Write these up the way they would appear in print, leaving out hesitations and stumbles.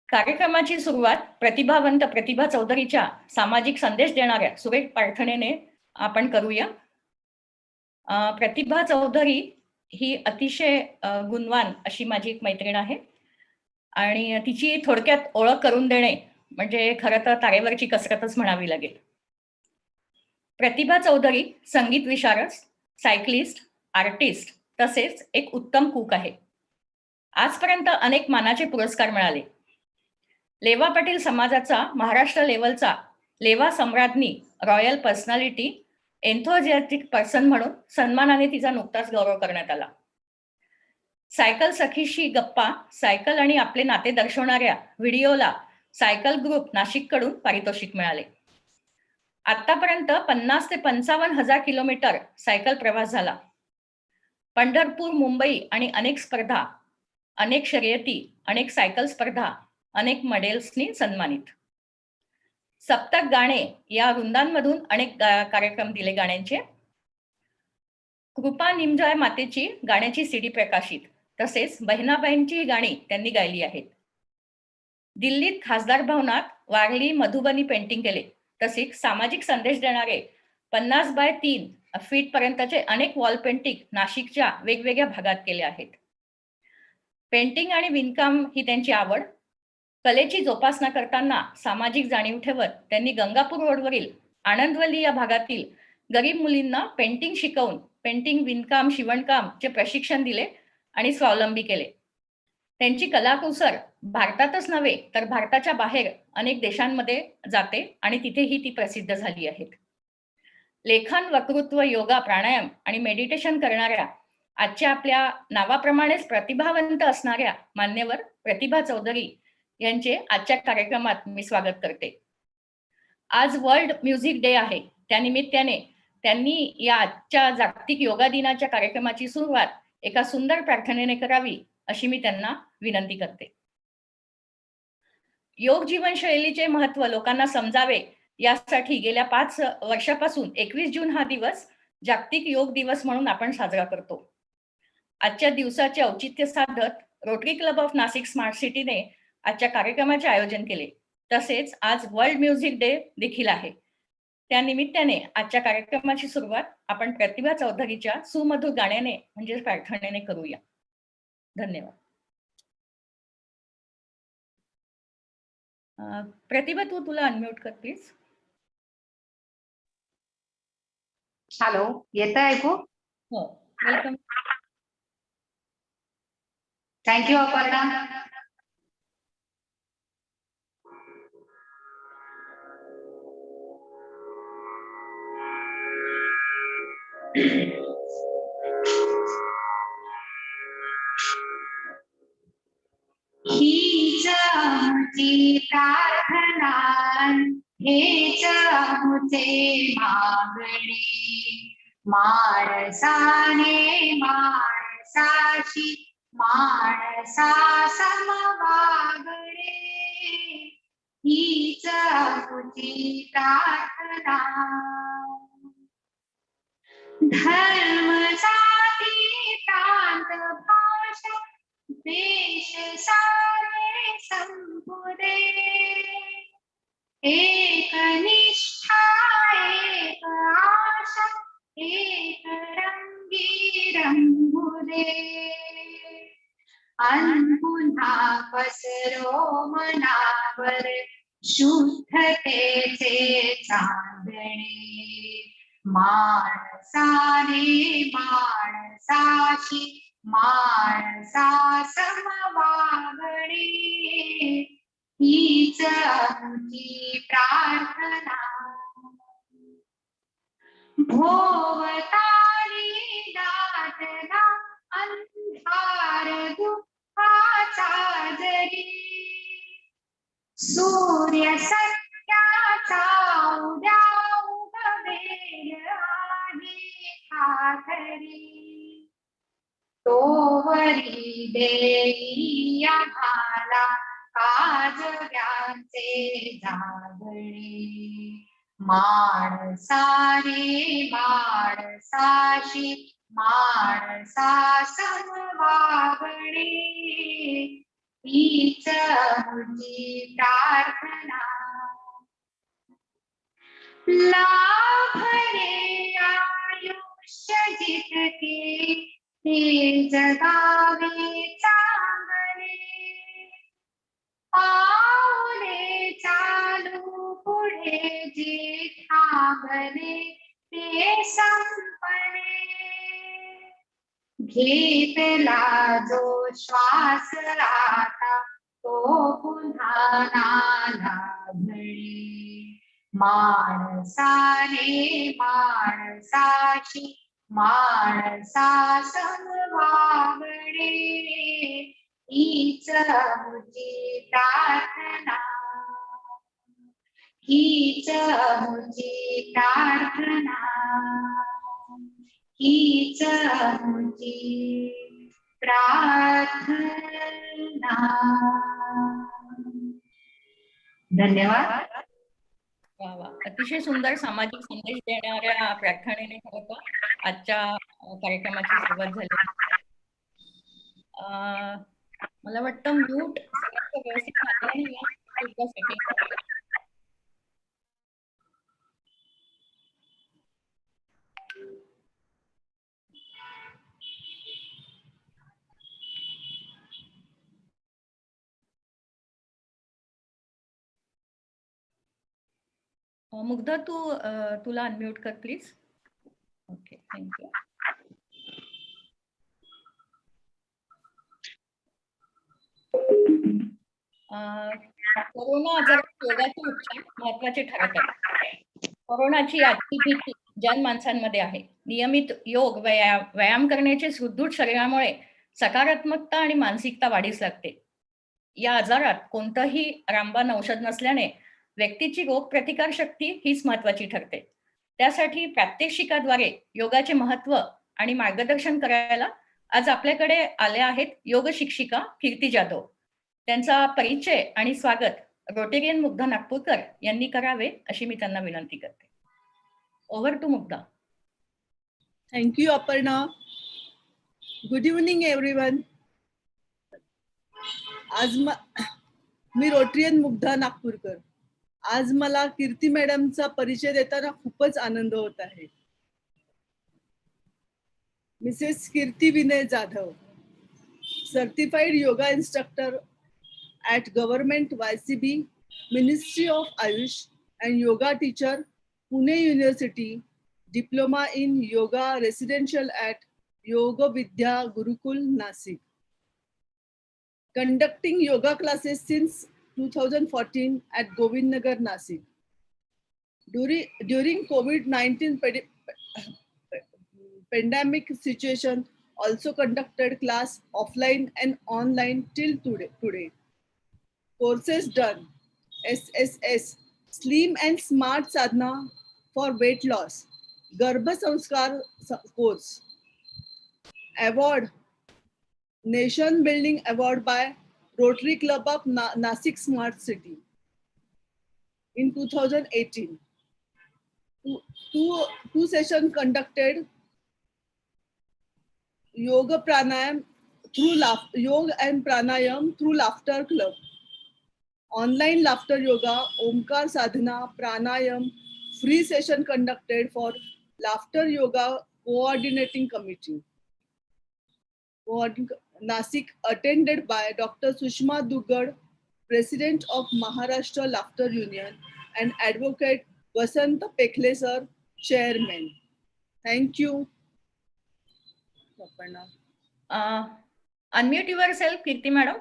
कार्यक्रमाची सुरुवात प्रतिभावंत प्रतिभा चौधरीच्या सामाजिक संदेश देणाऱ्या सुरेख प्रार्थनेने आपण करूया. प्रतिभा चौधरी ही अतिशय गुणवान अशी माझी एक मैत्रीण आहे आणि तिची थोडक्यात ओळख करून देणे म्हणजे खरं तर तारेवरची कसरतच म्हणावी लागेल. प्रतिभा चौधरी संगीत विशारद, सायकलिस्ट, आर्टिस्ट तसेच एक उत्तम कूक आहे. आजपर्यंत अनेक मानाचे पुरस्कार मिळाले. लेवा पाटील समाजाचा महाराष्ट्र लेवलचा लेवा सम्राज्ञी रॉयल पर्सनॅलिटी एन्थोजियास्टिक पर्सन म्हणून सन्मानाने तिचा नुकताच गौरव करण्यात आला. सायकल सखीशी गप्पा सायकल आणि आपले नाते दर्शवणाऱ्या व्हिडिओला सायकल ग्रुप नाशिककडून पारितोषिक मिळाले. आतापर्यंत 50 ते 55,000 किलोमीटर सायकल प्रवास झाला. पंढरपूर, मुंबई आणि अनेक स्पर्धा, अनेक शर्यती, अनेक सायकल स्पर्धा, अनेक मेडल्सनी सन्मानित. सप्तक गाणे या वृंदांमधून अनेक कार्यक्रम दिले गाण्यांचे. कृपा निमजॉय मातेची गाण्याची सीडी प्रकाशित, तसेच बहिणाबाईंची गाणी त्यांनी गायली आहेत. दिल्लीत खासदार भवनात वारली मधुबनी पेंटिंग केले. तसेच सामाजिक संदेश देणारे 50 बाय 3 फीट पर्यंतचे अनेक वॉल पेंटिंग नाशिकच्या वेगवेगळ्या भागात केले आहेत. पेंटिंग आणि विणकाम ही त्यांची आवड. कलेची जोपासना करताना सामाजिक जाणीव ठेवत त्यांनी गंगापूर रोडवरील आनंदवली या भागातील गरीब मुलींना पेंटिंग शिकवून पेंटिंग, विणकाम, शिवणकामचे प्रशिक्षण दिले आणि स्वावलंबी केले. त्यांची कलाकुसर भारतातच नव्हे तर भारताच्या बाहेर अनेक देशांमध्ये जाते आणि तिथेही ती प्रसिद्ध झाली आहेत. लेखन, वक्तृत्व, योगा, प्राणायाम आणि मेडिटेशन करणाऱ्या आजच्या आपल्या नावाप्रमाणेच प्रतिभावंत असणाऱ्या मान्यवर प्रतिभा चौधरी यांचे आजच्या कार्यक्रमात मी स्वागत करते. आज वर्ल्ड म्युझिक डे आहे. त्यानिमित्ताने त्यांनी या आजच्या जागतिक योगा दिनाच्या कार्यक्रमाची सुरुवात एका सुंदर प्रार्थनेने करावी अशी मी त्यांना विनंती करते. योग जीवनशैलीचे महत्त्व लोकांना समजावे यासाठी गेल्या 5 वर्षापासून 21 जून हा दिवस जागतिक योग दिवस म्हणून आपण साजरा करतो. आजच्या दिवसाचे औचित्य साधत rotary club of Nashik smart सिटीने आजच्या कार्यक्रमाचे आयोजन केले. तसेच आज वर्ल्ड म्युझिक डे देखील आहे. त्या निमित्ताने आजच्या कार्यक्रमाची सुरुवात आपण प्रतिभा चौधरीच्या सुमधुर गाण्याने म्हणजे प्रार्थनेने करूया. धन्यवाद. प्रतिभा, तुला अनम्यूट कर प्लीज. हॅलो, येतं ऐकू? हो, वेलकम. थँक्यू अपर्णा. हीच आमची प्रार्थना, हेच आमचे मागणे, माणसाने माणसाशी माणसा सम वागणे. हीच आमची प्रार्थना. धर्म, जाती, प्रांत, भाषा, देश सारे संपुदे. एक निष्ठा, एक आशा, एक रंगी रंगुदे. अनपुन्हा पसरो मनावर शुद्धतेचे चांदणे. माणसाने माणसाशी माणसा सम वागणे. हीच आमची प्रार्थना. भोवताली दाटला अंधार दुःखाचा जरी, सूर्य सत्याचा उद्या उगवेल आहे खातरी. तोवरी देई आम्हाला काजव्यांचे जागणे. माणसाने माणसाशी माणसा सम वागणे. हीच मुझी प्रार्थना लाभले आयुष्य जितके ते जगावे चांगले पाऊले चालू पुढे जे थांबले ते संपले घेतला जो श्वास आता तो पुन्हा ना लाभणे माणसाने माणसाशी माणसा वागणे हीच मुझी प्रार्थना हीच मुझी प्रार्थना हीच मुझी प्रार्थना. धन्यवाद. वा वा, अतिशय सुंदर सामाजिक संदेश देणाऱ्या प्रार्थनेने खरं तर आजच्या कार्यक्रमाची सुरुवात झाली. मला वाटतं म्यूट सगळ्यांचं व्यवस्थित झालं नाही एकदा सेटिंग करूया. मुग्धा तुला अनम्यूट कर प्लीज. Okay, thank you. कोरोना आजारात योगाचे उपचार महत्वाचे ठरत आहेत. कोरोनाची आजची भीती जनमानसांमध्ये आहे. नियमित योग व्यायाम करण्याचे सुदृढ शरीरामुळे सकारात्मकता आणि मानसिकता वाढीस लागते. या आजारात कोणतंही रामबाण औषध नसल्याने व्यक्तीची रोगप्रतिकार शक्ती हीच महत्वाची ठरते. त्यासाठी प्रात्यक्षिकाद्वारे योगाचे महत्व आणि मार्गदर्शन करायला आज आपल्याकडे आले आहेत योग शिक्षिका कीर्ती जाधव. त्यांचा परिचय आणि स्वागत रोटेरियन मुग्धा नागपूरकर यांनी करावे अशी मी त्यांना विनंती करते. Over to Mugdha. Thank you Aparna. Good evening everyone. आज मी रोटेरियन मुग्धा नागपूरकर. आज मला कीर्ती मॅडमचा परिचय देताना खूपच आनंद होत आहे. Mrs Kirti Vinay Jadhav, certified yoga instructor at Government YCB, Ministry of Ayush, and yoga teacher, Pune University, diploma in yoga residential at Yoga Vidya Gurukul, Nasik. Conducting yoga classes since 2014 at Govindnagar, Nasik. During COVID-19 pandemic situation, also conducted class offline and online till today. Courses done: SSS, Slim and Smart Sadhana for weight loss, Garbha Sanskar course. Award: Nation Building Award by Rotary Club of Nasik Smart City in 2018. Two sessions conducted: Yoga Pranayam Yoga and Pranayam through Laughter Club. Online laughter yoga, Omkar Sadhana, Pranayam, free session conducted for Laughter Yoga Coordinating Committee. Nasik, attended by Dr. Sushma Dugad, President of Maharashtra Laughter Union, and Advocate Vasant Pekhle sir, Chairman. Thank you. Unmute yourself, Kirti madam.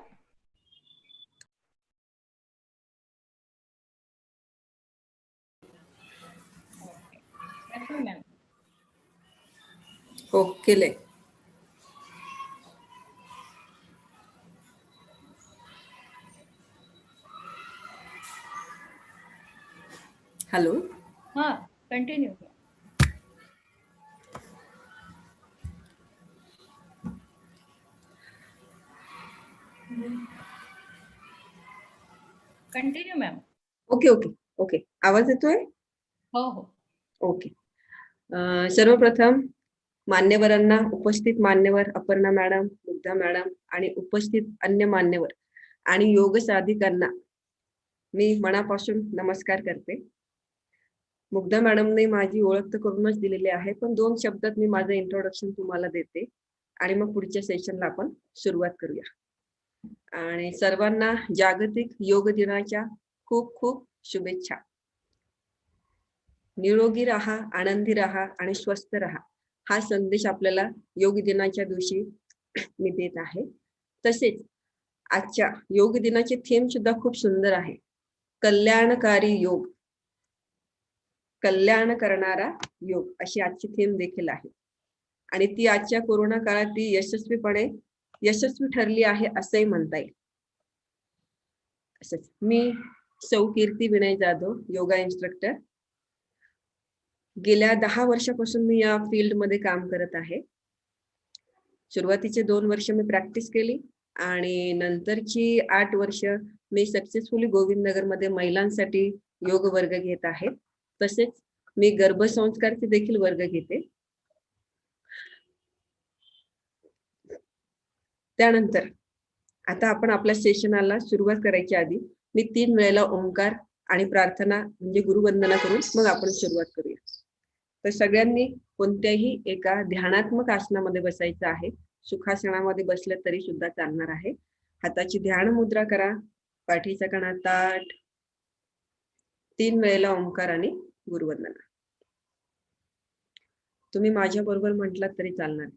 केले. Hello. हा, continue. Continue ma'am. Okay okay okay. आवाज येतोय? हो हो. Okay. सर्वप्रथम मान्यवरांना, उपस्थित मान्यवर अपर्णा मॅडम, मुग्धा मॅडम आणि उपस्थित अन्य मान्यवर आणि योग साधिकांना मी मनापासून नमस्कार करते. मुग्धा मॅडमने माझी ओळख तर करूनच दिलेली आहे, पण 2 शब्दात मी माझं इंट्रोडक्शन तुम्हाला देते आणि मग पुढच्या सेशनला आपण सुरुवात करूया. आणि सर्वांना जागतिक योग दिनाच्या खूप खूप शुभेच्छा. निरोगी राहा, आनंदी राहा आणि स्वस्थ राहा हा संदेश आपल्याला योग दिनाच्या दिवशी मी देत आहे. तसेच आजच्या योग दिनाची थीम सुद्धा खूप सुंदर आहे. कल्याणकारी योग, कल्याण करणारा योग अशी आजची थीम देखील आहे. आणि ती आजच्या कोरोना काळात ती यशस्वी ठरली आहे असंही म्हणता येईल. असंच मी सौ कीर्ती विनय जाधव, योगा इन्स्ट्रक्टर. गेल्या 10 वर्षापासून मी या फील्ड मध्ये काम करत आहे. सुरुवातीचे 2 वर्ष मी प्रॅक्टिस केली आणि नंतरची 8 वर्ष मी सक्सेसफुली गोविंदनगर मध्ये महिलांसाठी योग वर्ग घेत आहे. तसेच मी गर्भसंस्कारचे देखील वर्ग घेते. त्यानंतर आता आपण आपल्या सेशनाला सुरुवात करायच्या आधी मी 3 वेळेला ओंकार आणि प्रार्थना म्हणजे गुरुवंदना करून मग आपण सुरुवात करूया. तर सगळ्यांनी कोणत्याही एका ध्यानात्मक आसनामध्ये बसायचं आहे. सुखासनामध्ये बसलं तरी सुद्धा चालणार आहे. हाताची ध्यान मुद्रा करा, पाठीचा कणा ताठ, 3 वेळेला ओंकार आणि गुरुवंदना. तुम्ही माझ्या बरोबर म्हटलात तरी चालणार.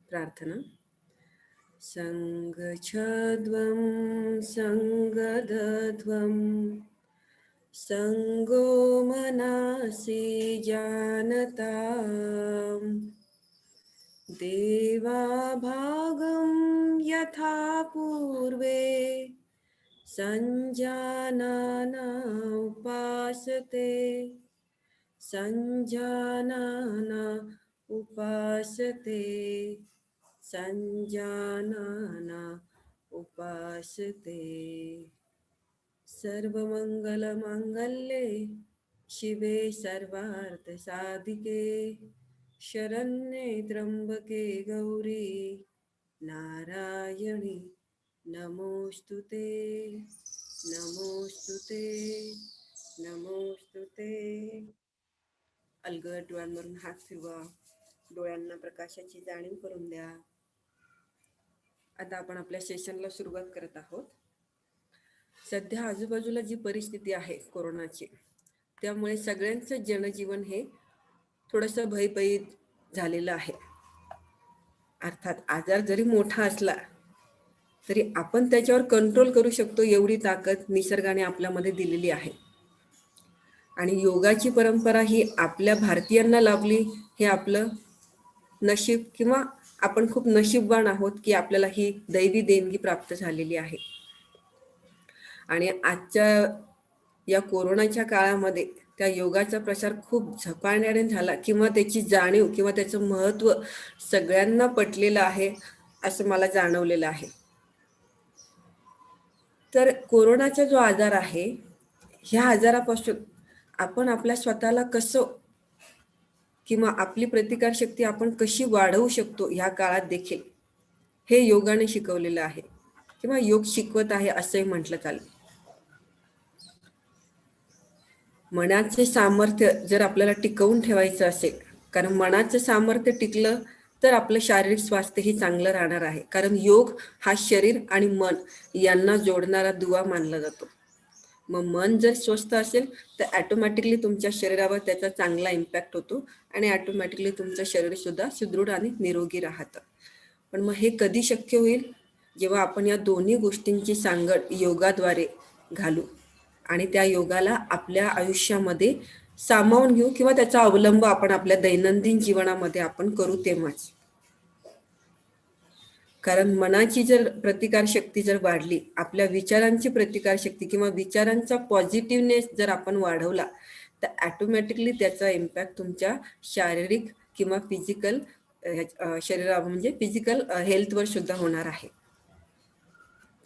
प्रार्थना. संगच्छध्वं संगदध्वं संगो मनसि जानताम् देवाभागं यथा पूर्वे संजानाना उपासते संजानाना उपासते संजानाना उपासते. सर्वमंगलमांगल्ये शिवे सर्वार्थसाधिके शरण्ये त्र्यंबके गौरी नारायणी नमोस्तुते नमोस्तुते नमोस्तुते. अलगद डोळ्यांवरून हात फिरवा, डोळ्यांना प्रकाशाची जाणीव करून द्या. आता आपण आपल्या सेशनला सुरुवात करत आहोत. सध्या आजूबाजूला जी परिस्थिती आहे कोरोनाची, त्यामुळे सगळ्यांचं जनजीवन हे थोडंसं भयभीत झालेलं आहे. अर्थात आजार जरी मोठा असला तरी आपण त्याच्यावर कंट्रोल करू शकतो एवढी ताकद निसर्गाने आपल्यामध्ये दिलेली आहे. आणि योगाची परंपरा ही आपल्या भारतीयांना लाभली हे आपलं नशीब, किंवा आपण खूप नशीबवान आहोत की आपल्याला ही दैवी देणगी प्राप्त झालेली आहे. आणि आजच्या या कोरोनाच्या काळामध्ये त्या योगाचा प्रसार खूप झपाट्याने झाला, किंवा त्याची जाणीव किंवा त्याचं महत्त्व सगळ्यांना पटलेलं आहे असं मला जाणवलेलं आहे. तर कोरोनाचा जो आजार आहे, ह्या आजारापासून आपण आपल्या स्वतःला कसं किंवा आपली प्रतिकारशक्ती आपण कशी वाढवू शकतो ह्या काळात देखील हे योगाने शिकवलेलं आहे, किंवा योग शिकवत आहे असंही म्हटलं चालेल. मनाचे सामर्थ्य जर आपल्याला टिकवून ठेवायचं असेल, कारण मनाचं सामर्थ्य टिकलं तर आपलं शारीरिक स्वास्थ्य ही चांगलं राहणार आहे. कारण योग हा शरीर आणि मन यांना जोडणारा दुवा मानला जातो. मग मन जर स्वस्थ असेल तर ॲटोमॅटिकली तुमच्या शरीरावर त्याचा चांगला इम्पॅक्ट होतो आणि ॲटोमॅटिकली तुमचं शरीर सुद्धा सुदृढ आणि निरोगी राहतं. पण मग हे कधी शक्य होईल? जेव्हा आपण या दोन्ही गोष्टींची सांगड योगाद्वारे घालू आणि त्या योगाला आपल्या आयुष्यामध्ये सामावून घेऊ किंवा त्याचा अवलंब आपण आपल्या दैनंदिन जीवनामध्ये आपण करू तेव्हाच. कारण मनाची जर प्रतिकारशक्ती जर वाढली, आपल्या विचारांची प्रतिकारशक्ती किंवा विचारांचा पॉझिटिव्हनेस जर आपण वाढवला, तर ॲटोमॅटिकली त्याचा इम्पॅक्ट तुमच्या शारीरिक किंवा फिजिकल शरीरा म्हणजे फिजिकल हेल्थवर सुद्धा होणार आहे.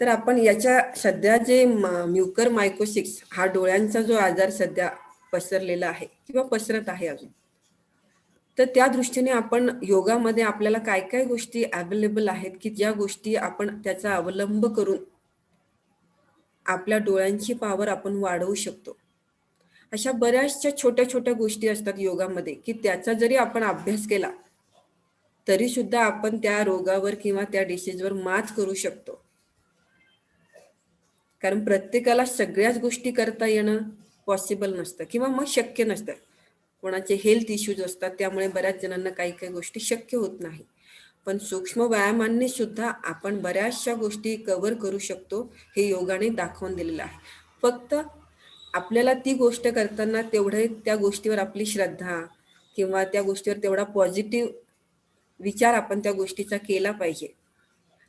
तर आपण याच्या सध्या जे म्युकर मायकोसिस हा डोळ्यांचा जो आजार सध्या पसरलेला आहे किंवा पसरत आहे अजून, तर त्या दृष्टीने आपण योगामध्ये आपल्याला काय काय गोष्टी अवेलेबल आहेत की ज्या गोष्टी आपण त्याचा अवलंब करून आपल्या डोळ्यांची पॉवर आपण वाढवू शकतो. अशा बऱ्याचशा छोट्या छोट्या गोष्टी असतात योगामध्ये की त्याचा जरी आपण अभ्यास केला तरी सुद्धा आपण त्या रोगावर किंवा त्या डिसीजवर मात करू शकतो. कारण प्रत्येकाला सगळ्याच गोष्टी करता येणं पॉसिबल नसतं किंवा मग शक्य नसतं. कोणाचे हेल्थ इश्यूज असतात, त्यामुळे बऱ्याच जणांना काही काही गोष्टी शक्य होत नाही. पण सूक्ष्म व्यायामांनी सुद्धा आपण बऱ्याचशा गोष्टी कव्हर करू शकतो, हे योगाने दाखवून दिलेलं आहे. फक्त आपल्याला ती गोष्ट करताना तेवढे त्या गोष्टीवर आपली श्रद्धा किंवा त्या गोष्टीवर तेवढा पॉझिटिव्ह विचार आपण त्या गोष्टीचा केला पाहिजे.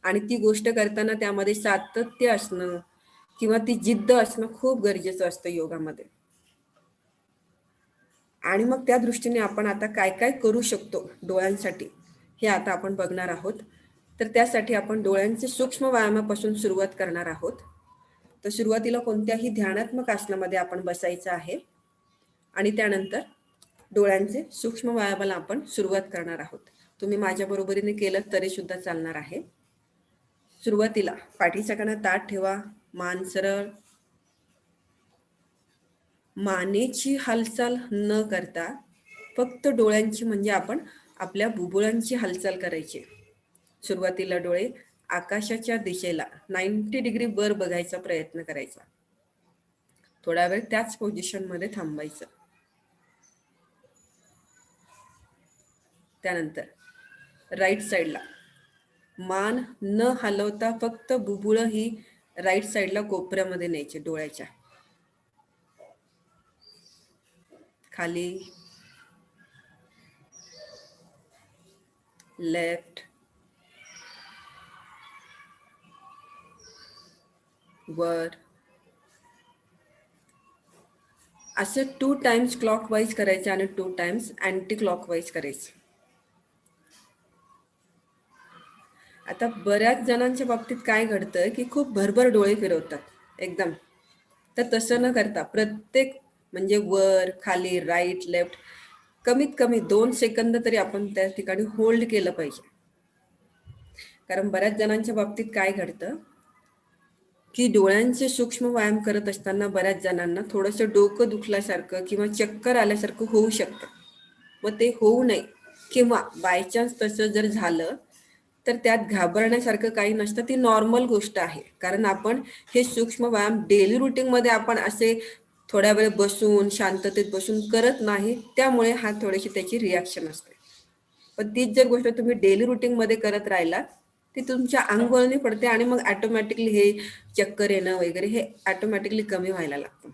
आणि ती गोष्ट करताना त्यामध्ये सातत्य असणं किंवा ती जिद्द असणं खूप गरजेचं असतं योगामध्ये. आणि मग त्या दृष्टीने आपण आता काय काय करू शकतो डोळ्यांसाठी हे आता आपण बघणार आहोत. तर त्यासाठी आपण डोळ्यांचे सूक्ष्म व्यायामापासून सुरुवात करणार आहोत. तर सुरुवातीला कोणत्याही ध्यानात्मक आसनामध्ये आपण बसायचं आहे आणि त्यानंतर डोळ्यांचे सूक्ष्म व्यायामाला आपण सुरुवात करणार आहोत. तुम्ही माझ्या बरोबरीने केलं तरी सुद्धा चालणार आहे. सुरुवातीला पाठीचा कणा ताठ ठेवा, मान सरळ, मानेची हालचाल न करता फक्त डोळ्यांची म्हणजे आपण आपल्या बुबुळांची हालचाल करायची. सुरुवातीला डोळे आकाशाच्या दिशेला 90 डिग्री वर बघायचा प्रयत्न करायचा. थोडा वेळ त्याच पोझिशन मध्ये थांबायचं. त्यानंतर राईट साईडला मान न हलवता फक्त बुबुळ ही राईट साईडला कोपऱ्यामध्ये न्यायची डोळ्याच्या. खाली, लेफ्ट, वर, असं 2 टाइम्स क्लॉकवाईज करायचं आणि 2 टाइम्स अँटी क्लॉकवाईज करायचं. आता बऱ्याच जणांच्या बाबतीत काय घडतं की खूप भरभर डोळे फिरवतात एकदम. तर तसं न करता प्रत्येक म्हणजे वर, खाली, राईट, लेफ्ट कमीत कमी 2 सेकंद तरी आपण त्या ठिकाणी होल्ड केलं पाहिजे. कारण बऱ्याच जणांच्या बाबतीत काय घडतं की डोळ्यांचे सूक्ष्म व्यायाम करत असताना बऱ्याच जणांना थोडंसं डोकं दुखल्यासारखं किंवा चक्कर आल्यासारखं होऊ शकतं. मग ते होऊ नये किंवा बाय चान्स तसं जर झालं तर त्यात घाबरण्यासारखं काही नसतं. ती नॉर्मल गोष्ट आहे. कारण आपण हे सूक्ष्म व्यायाम डेली रुटीनमध्ये आपण असे थोड्या वेळ बसून शांततेत बसून करत नाही, त्यामुळे हा थोडीशी त्याची रिॲक्शन असते. पण तीच जर गोष्ट तुम्ही डेली रुटीनमध्ये करत राहिलात ती तुमच्या अंगवळणी पडते आणि मग ऑटोमॅटिकली हे चक्कर येणं वगैरे हे ऑटोमॅटिकली कमी व्हायला लागतं.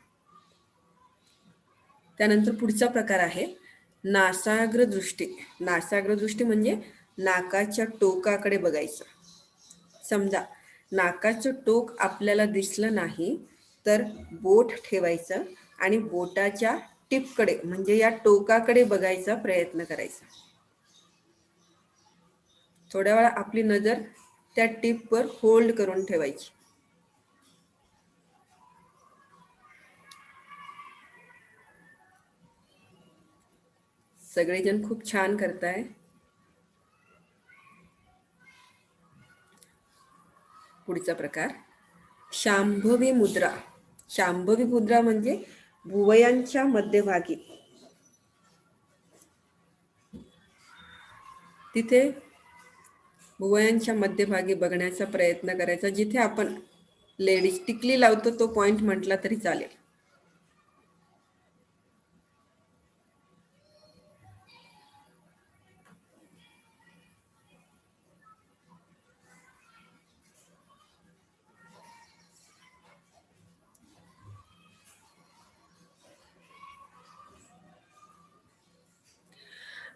त्यानंतर पुढचा प्रकार आहे नासाग्र दृष्टी. नासाग्र दृष्टी म्हणजे नाकाच्या टोकाकडे बघायचं. समजा नाकाचं टोक आपल्याला दिसलं नाही तर बोट ठेवायचं आणि बोटाच्या टिपकडे म्हणजे या टोकाकडे बघायचा प्रयत्न करायचा. थोड्या वेळा आपली नजर त्या टिपवर होल्ड करून ठेवायची. सगळेजण खूप छान करताय. पुढचा प्रकार शांभवी मुद्रा. शांभवी मुद्रा म्हणजे भुवयांच्या मध्यभागी तिथे भुवयांच्या मध्यभागी बघण्याचा प्रयत्न करायचा. जिथे आपण लेडीज टिकली लावतो तो पॉइंट म्हटला तरी चालेल.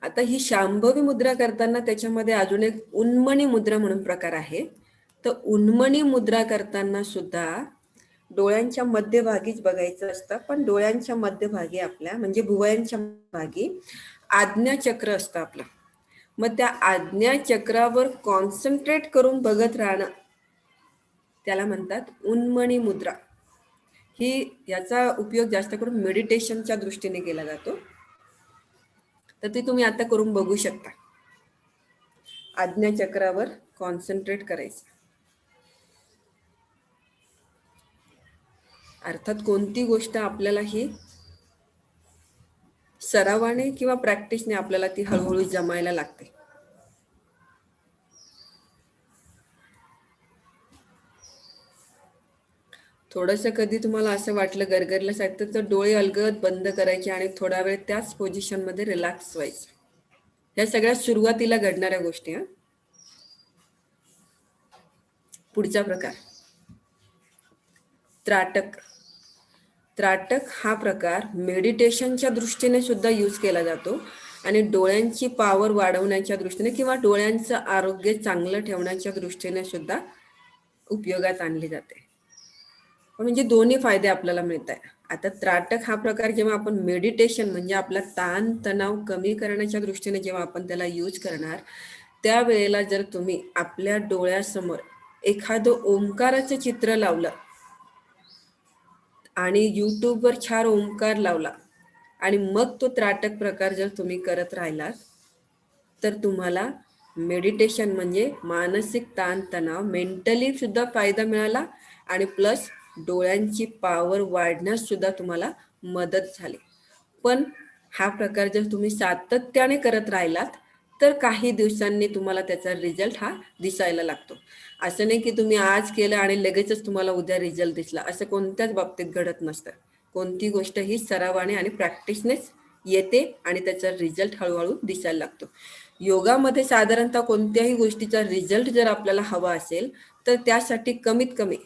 आता ही शांभवी मुद्रा करताना त्याच्यामध्ये अजून एक उन्मणी मुद्रा म्हणून प्रकार आहे. तर उन्मणी मुद्रा करताना सुद्धा डोळ्यांच्या मध्यभागीच बघायचं असतं, पण डोळ्यांच्या मध्यभागी आपल्या म्हणजे भुवयांच्या भागी आज्ञाचक्र असतं आपलं. मग त्या आज्ञाचक्रावर कॉन्सन्ट्रेट करून बघत राहणं त्याला म्हणतात उन्मणी मुद्रा. याचा उपयोग जास्त करून मेडिटेशनच्या दृष्टीने केला जातो. तर ती तुम्ही आता करून बघू शकता. आज्ञाचक्रावर कॉन्सन्ट्रेट करायचं. अर्थात कोणती गोष्ट आपल्याला ही सरावाने किंवा प्रॅक्टिसने आपल्याला ती हळूहळू जमायला लागते. थोडंसं कधी तुम्हाला असं वाटलं गरगरल्यासारखं तर डोळे अलगद बंद करायचे आणि थोडा वेळ त्याच पोझिशनमध्ये रिलॅक्स व्हायचं. ह्या सगळ्या सुरुवातीला घडणाऱ्या गोष्टी. पुढचा प्रकार त्राटक. त्राटक हा प्रकार मेडिटेशनच्या दृष्टीने सुद्धा यूज केला जातो आणि डोळ्यांची पॉवर वाढवण्याच्या दृष्टीने किंवा डोळ्यांचं आरोग्य चांगलं ठेवण्याच्या दृष्टीने सुद्धा उपयोगात आणली जाते. म्हणजे दोन्ही फायदे आपल्याला मिळत आहे. आता त्राटक हा प्रकार जेव्हा आपण मेडिटेशन म्हणजे आपला ताण तणाव कमी करण्याच्या दृष्टीने जेव्हा आपण त्याला यूज करणार, त्यावेळेला जर तुम्ही आपल्या डोळ्यासमोर एखादं ओंकाराचं चित्र लावलं आणि युट्यूबवर 4 ओंकार लावला आणि मग तो त्राटक प्रकार जर तुम्ही करत राहिलात तर तुम्हाला मेडिटेशन म्हणजे मानसिक ताणतणाव मेंटली सुद्धा फायदा मिळाला आणि प्लस डोळ्यांची पॉवर वाढण्यास सुद्धा तुम्हाला मदत झाली. पण हा प्रकार जर तुम्ही सातत्याने करत राहिलात तर काही दिवसांनी तुम्हाला त्याचा रिझल्ट हा दिसायला लागतो. असं नाही की तुम्ही आज केलं आणि लगेचच तुम्हाला उद्या रिझल्ट दिसला, असं कोणत्याच बाबतीत घडत नसतं. कोणती गोष्ट ही सरावाने आणि प्रॅक्टिसनेच येते आणि त्याचा रिझल्ट हळूहळू दिसायला लागतो. योगामध्ये साधारणतः कोणत्याही गोष्टीचा रिझल्ट जर आपल्याला हवा असेल तर त्यासाठी कमीत कमी,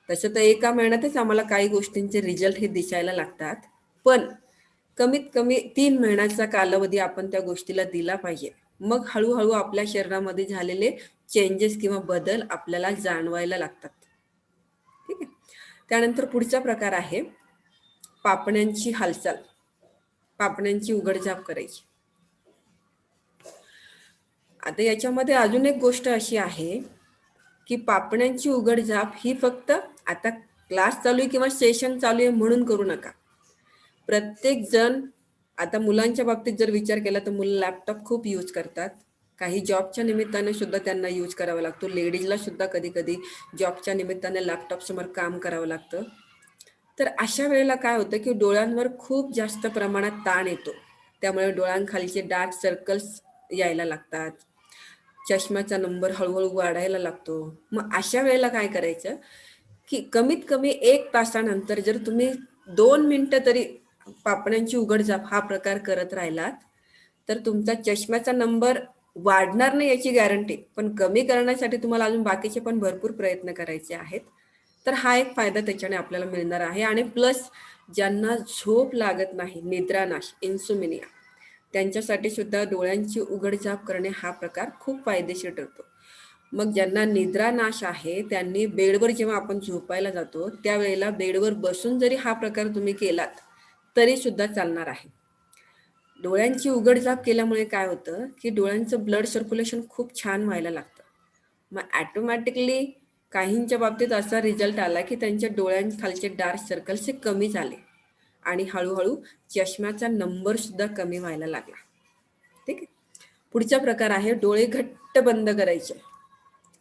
तसं तर एका महिन्यातच आम्हाला काही गोष्टींचे रिझल्ट हे दिसायला लागतात, पण कमीत कमी 3 महिन्याचा कालावधी आपण त्या गोष्टीला दिला पाहिजे. मग हळूहळू आपल्या शरीरामध्ये झालेले चेंजेस किंवा बदल आपल्याला जाणवायला लागतात. ठीक आहे. त्यानंतर पुढचा प्रकार आहे पापण्यांची हालचाल, पापण्यांची उघडझाप करायची. आता याच्यामध्ये अजून एक गोष्ट अशी आहे की पापण्यांची उघडझाप ही फक्त आता क्लास चालू आहे किंवा सेशन चालू आहे म्हणून करू नका. प्रत्येक जण, आता मुलांच्या बाबतीत जर विचार केला तर मुलं लॅपटॉप खूप यूज करतात. काही जॉबच्या निमित्ताने सुद्धा त्यांना यूज करावा लागतो. लेडीजला सुद्धा कधी कधी जॉबच्या निमित्ताने लॅपटॉप समोर काम करावं लागतं. तर अशा वेळेला काय होतं की डोळ्यांवर खूप जास्त प्रमाणात ताण येतो. त्यामुळे डोळ्यांखालचे डार्क सर्कल्स यायला लागतात. चष्म्याचा नंबर हळूहळू वाढायला लागतो. मग अशा वेळेला काय करायचं की कमीत कमी 1 तासानंतर जर तुम्ही 2 मिनिटं तरी पापण्यांची उघडझाप हा प्रकार करत राहिलात तर तुमचा चष्म्याचा नंबर वाढणार नाही याची गॅरंटी, पण कमी करण्यासाठी तुम्हाला अजून बाकीचे पण भरपूर प्रयत्न करायचे आहेत. तर हा एक फायदा त्याच्याने आपल्याला मिळणार आहे. आणि प्लस ज्यांना झोप लागत नाही, निद्रानाश, इन्सोमिनिया, त्यांच्यासाठी सुद्धा डोळ्यांची उघडझाप करणे हा प्रकार खूप फायदेशीर ठरतो. मग ज्यांना निद्रानाश आहे त्यांनी बेडवर जेव्हा आपण झोपायला जातो त्यावेळेला बेडवर बसून जरी हा प्रकार तुम्ही केलात तरी सुद्धा चालणार आहे. डोळ्यांची उघडझाप केल्यामुळे काय होतं की डोळ्यांचं ब्लड सर्क्युलेशन खूप छान व्हायला लागतं. मग ॲटोमॅटिकली काहींच्या बाबतीत असा रिझल्ट आला की त्यांच्या डोळ्यांखालचे डार्क सर्कल्स हे कमी झाले आणि हळूहळू चष्म्याचा नंबर सुद्धा कमी व्हायला लागला. ठीक आहे. पुढचा प्रकार आहे डोळे घट्ट बंद करायचे.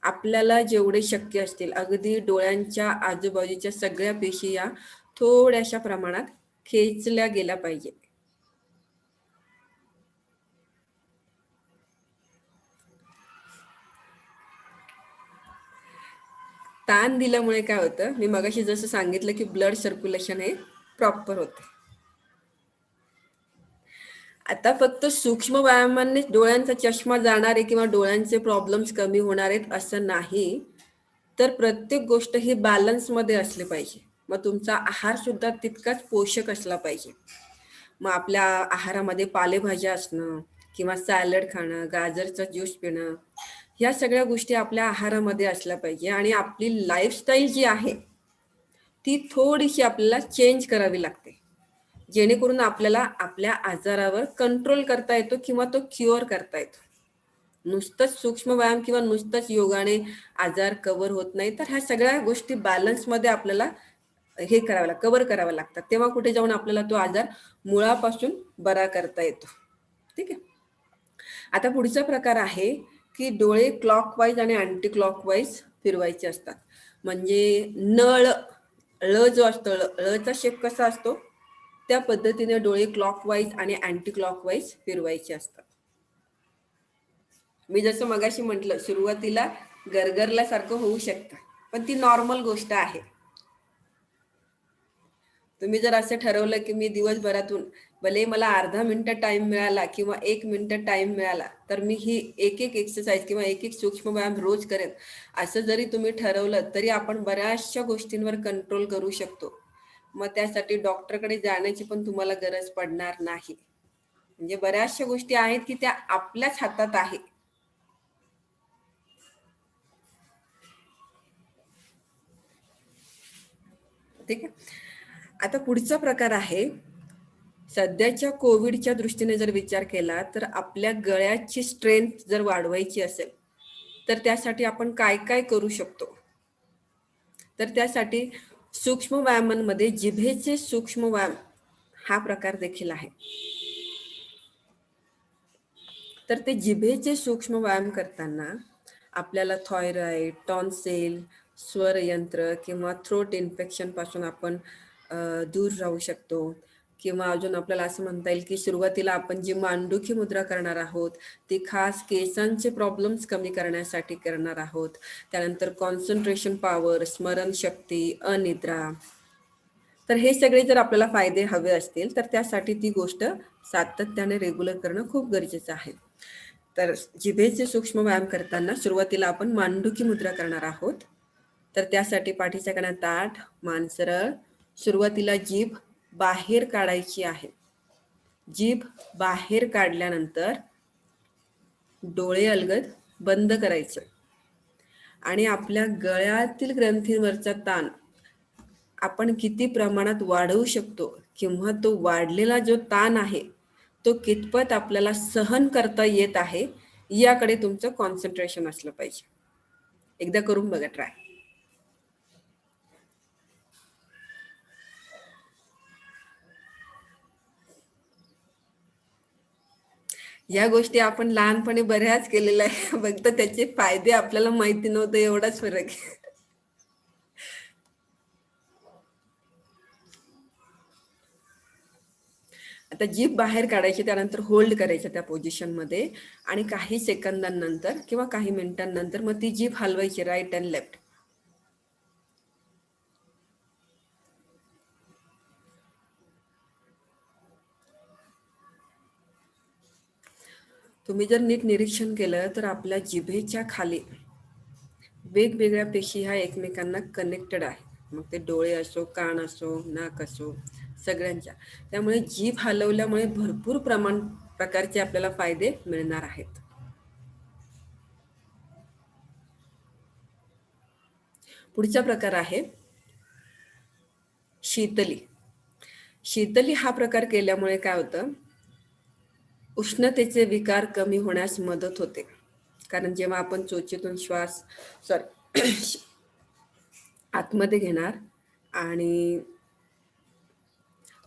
आपल्याला जेवढे शक्य असतील अगदी डोळ्यांच्या आजूबाजूच्या सगळ्या पेशी या थोड्याशा प्रमाणात खेचल्या गेल्या पाहिजे. ताण दिल्यामुळे काय होतं, मी मगाशी जसं सांगितलं की ब्लड सर्क्युलेशन हे प्रॉपर होते. आता फक्त सूक्ष्म व्यायामाने डोळ्यांचा चष्मा जाणार आहे किंवा डोळ्यांचे प्रॉब्लेम्स कमी होणार आहेत असं नाही, तर प्रत्येक गोष्ट ही बॅलन्समध्ये असली पाहिजे. मग तुमचा आहार सुद्धा तितकाच पोषक असला पाहिजे. मग आपल्या आहारामध्ये पालेभाज्या असणं किंवा सॅलड खाणं, गाजरचा ज्यूस पिणं, ह्या सगळ्या गोष्टी आपल्या आहारामध्ये असल्या पाहिजे. आणि आपली लाईफस्टाईल जी आहे ती थोडीशी आपल्याला चेंज करावी लागते, जेणेकरून आपल्याला आपल्या आजारावर कंट्रोल करता येतो किंवा तो क्युअर करता येतो. नुसतंच सूक्ष्म व्यायाम किंवा नुसतंच योगाने आजार कव्हर होत नाही, तर ह्या सगळ्या गोष्टी बॅलन्समध्ये आपल्याला हे कराव्या कव्हर कराव्या लागतात, तेव्हा कुठे जाऊन आपल्याला तो आजार मुळापासून बरा करता येतो. ठीक आहे. आता पुढचा प्रकार आहे की डोळे क्लॉकवाईज आणि अँटी क्लॉकवाईज फिरवायचे असतात. म्हणजे ळ जो असतो, ळचा शेप कसा असतो त्या पद्धतीने डोळे क्लॉकवाईज आणि अँटी क्लॉकवाईज फिरवायचे असतात. मी जसं मगाशी म्हटलं, सुरुवातीला गरगरल्यासारखं होऊ शकतं, पण ती नॉर्मल गोष्ट आहे. तुम्ही जर असं ठरवलं की मी दिवसभरातून भले मला अर्धा मिनिट टाइम मिळाला किंवा 1 मिनिट टाइम मिळाला, तर मी ही एक एक्सरसाइज किंवा एक सूक्ष्म व्यायाम रोज करेन, असं जरी तुम्ही ठरवलं तरी आपण बऱ्याचशा गोष्टींवर कंट्रोल करू शकतो. मग त्यासाठी डॉक्टरकडे जाण्याची पण तुम्हाला गरज पडणार नाही. म्हणजे बऱ्याचशा गोष्टी आहेत की त्या आपल्याच हातात आहे. ठीक आहे. आता पुढचा प्रकार आहे, सध्याच्या कोविडच्या दृष्टीने जर विचार केला तर आपल्या गळ्याची स्ट्रेंथ जर वाढवायची असेल तर त्यासाठी आपण काय काय करू शकतो. तर त्यासाठी सूक्ष्म व्यायामांमध्ये जिभेचे सूक्ष्म व्यायाम हा प्रकार देखील आहे. तर ते जिभेचे सूक्ष्म व्यायाम करताना आपल्याला थायरॉइड, टॉन्सिल, स्वरयंत्र किंवा थ्रोट इन्फेक्शन पासून आपण दूर राहू शकतो. किंवा अजून आपल्याला असं म्हणता येईल की सुरुवातीला आपण जी मांडुकी मुद्रा करणार आहोत ती खास केसांचे प्रॉब्लेम्स कमी करण्यासाठी करणार आहोत. त्यानंतर कॉन्सन्ट्रेशन पॉवर, स्मरणशक्ती, अनिद्रा, तर हे सगळे जर आपल्याला फायदे हवे असतील तर त्यासाठी ती गोष्ट सातत्याने रेग्युलर करणं खूप गरजेचं आहे. तर जिभेचे सूक्ष्म व्यायाम करताना सुरुवातीला आपण मांडुकी मुद्रा करणार आहोत. तर त्यासाठी पाठीच्या कणा ताठ, मान सरळ. सुरुवातीला जीभ बाहेर काढायची आहे. जीभ बाहेर काढल्यानंतर डोळे अलगद बंद करायचे आणि आपल्या गळ्यातील ग्रंथींवरचा ताण आपण किती प्रमाणात वाढवू शकतो किंवा तो वाढलेला जो ताण आहे तो कितपत आपल्याला सहन करता येत आहे याकडे तुमचं कॉन्सन्ट्रेशन असलं पाहिजे. एकदा करून बघा ट्राय. या गोष्टी आपण लहानपणी बऱ्याच केलेल्या आहे, फक्त त्याचे फायदे आपल्याला माहिती नव्हते, एवढाच फरक आहे. आता जीभ बाहेर काढायची, त्यानंतर होल्ड करायचं त्या पोझिशन मध्ये आणि काही सेकंदांनंतर किंवा काही मिनिटांनंतर मग ती जीभ हलवायची राईट अँड लेफ्ट. तुम्ही जर नीट निरीक्षण केलं तर आपल्या जिभेच्या खाली वेगवेगळ्या पेशी ह्या एकमेकांना कनेक्टेड आहे. मग ते डोळे असो, कान असो, नाक असो, सगळ्यांच्या. त्यामुळे जीभ हलवल्यामुळे भरपूर प्रकारचे आपल्याला फायदे मिळणार आहेत. पुढचा प्रकार आहे शीतली. शीतली हा प्रकार केल्यामुळे काय होतं, उष्णतेचे विकार कमी होण्यास मदत होते. कारण जेव्हा आपण चोचीतून श्वास आतमध्ये घेणार आणि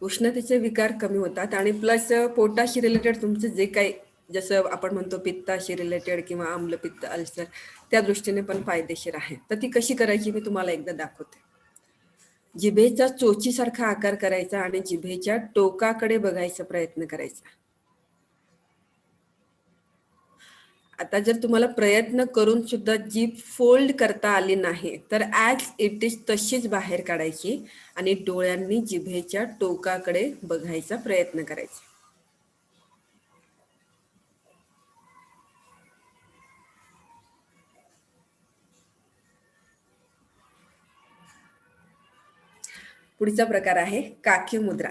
उष्णतेचे विकार कमी होतात आणि प्लस पोटाशी रिलेटेड तुमचं जे काही, जसं आपण म्हणतो पित्ताशी रिलेटेड किंवा आम्लपित्त, अल्सर, त्या दृष्टीने पण फायदेशीर आहे. तर ती कशी करायची मी तुम्हाला एकदा दाखवते. जिभेचा चोचीसारखा आकार करायचा आणि जिभेच्या टोकाकडे बघायचा प्रयत्न करायचा आता जर तुम्हाला प्रयत्न करून सुद्धा जीभ फोल्ड करता आली नाही तर ॲज इट इज तशीच बाहेर काढायची आणि डोळ्यांनी जिभेच्या टोकाकडे बघायचा प्रयत्न करायचा. पुढचा प्रकार आहे काकी मुद्रा.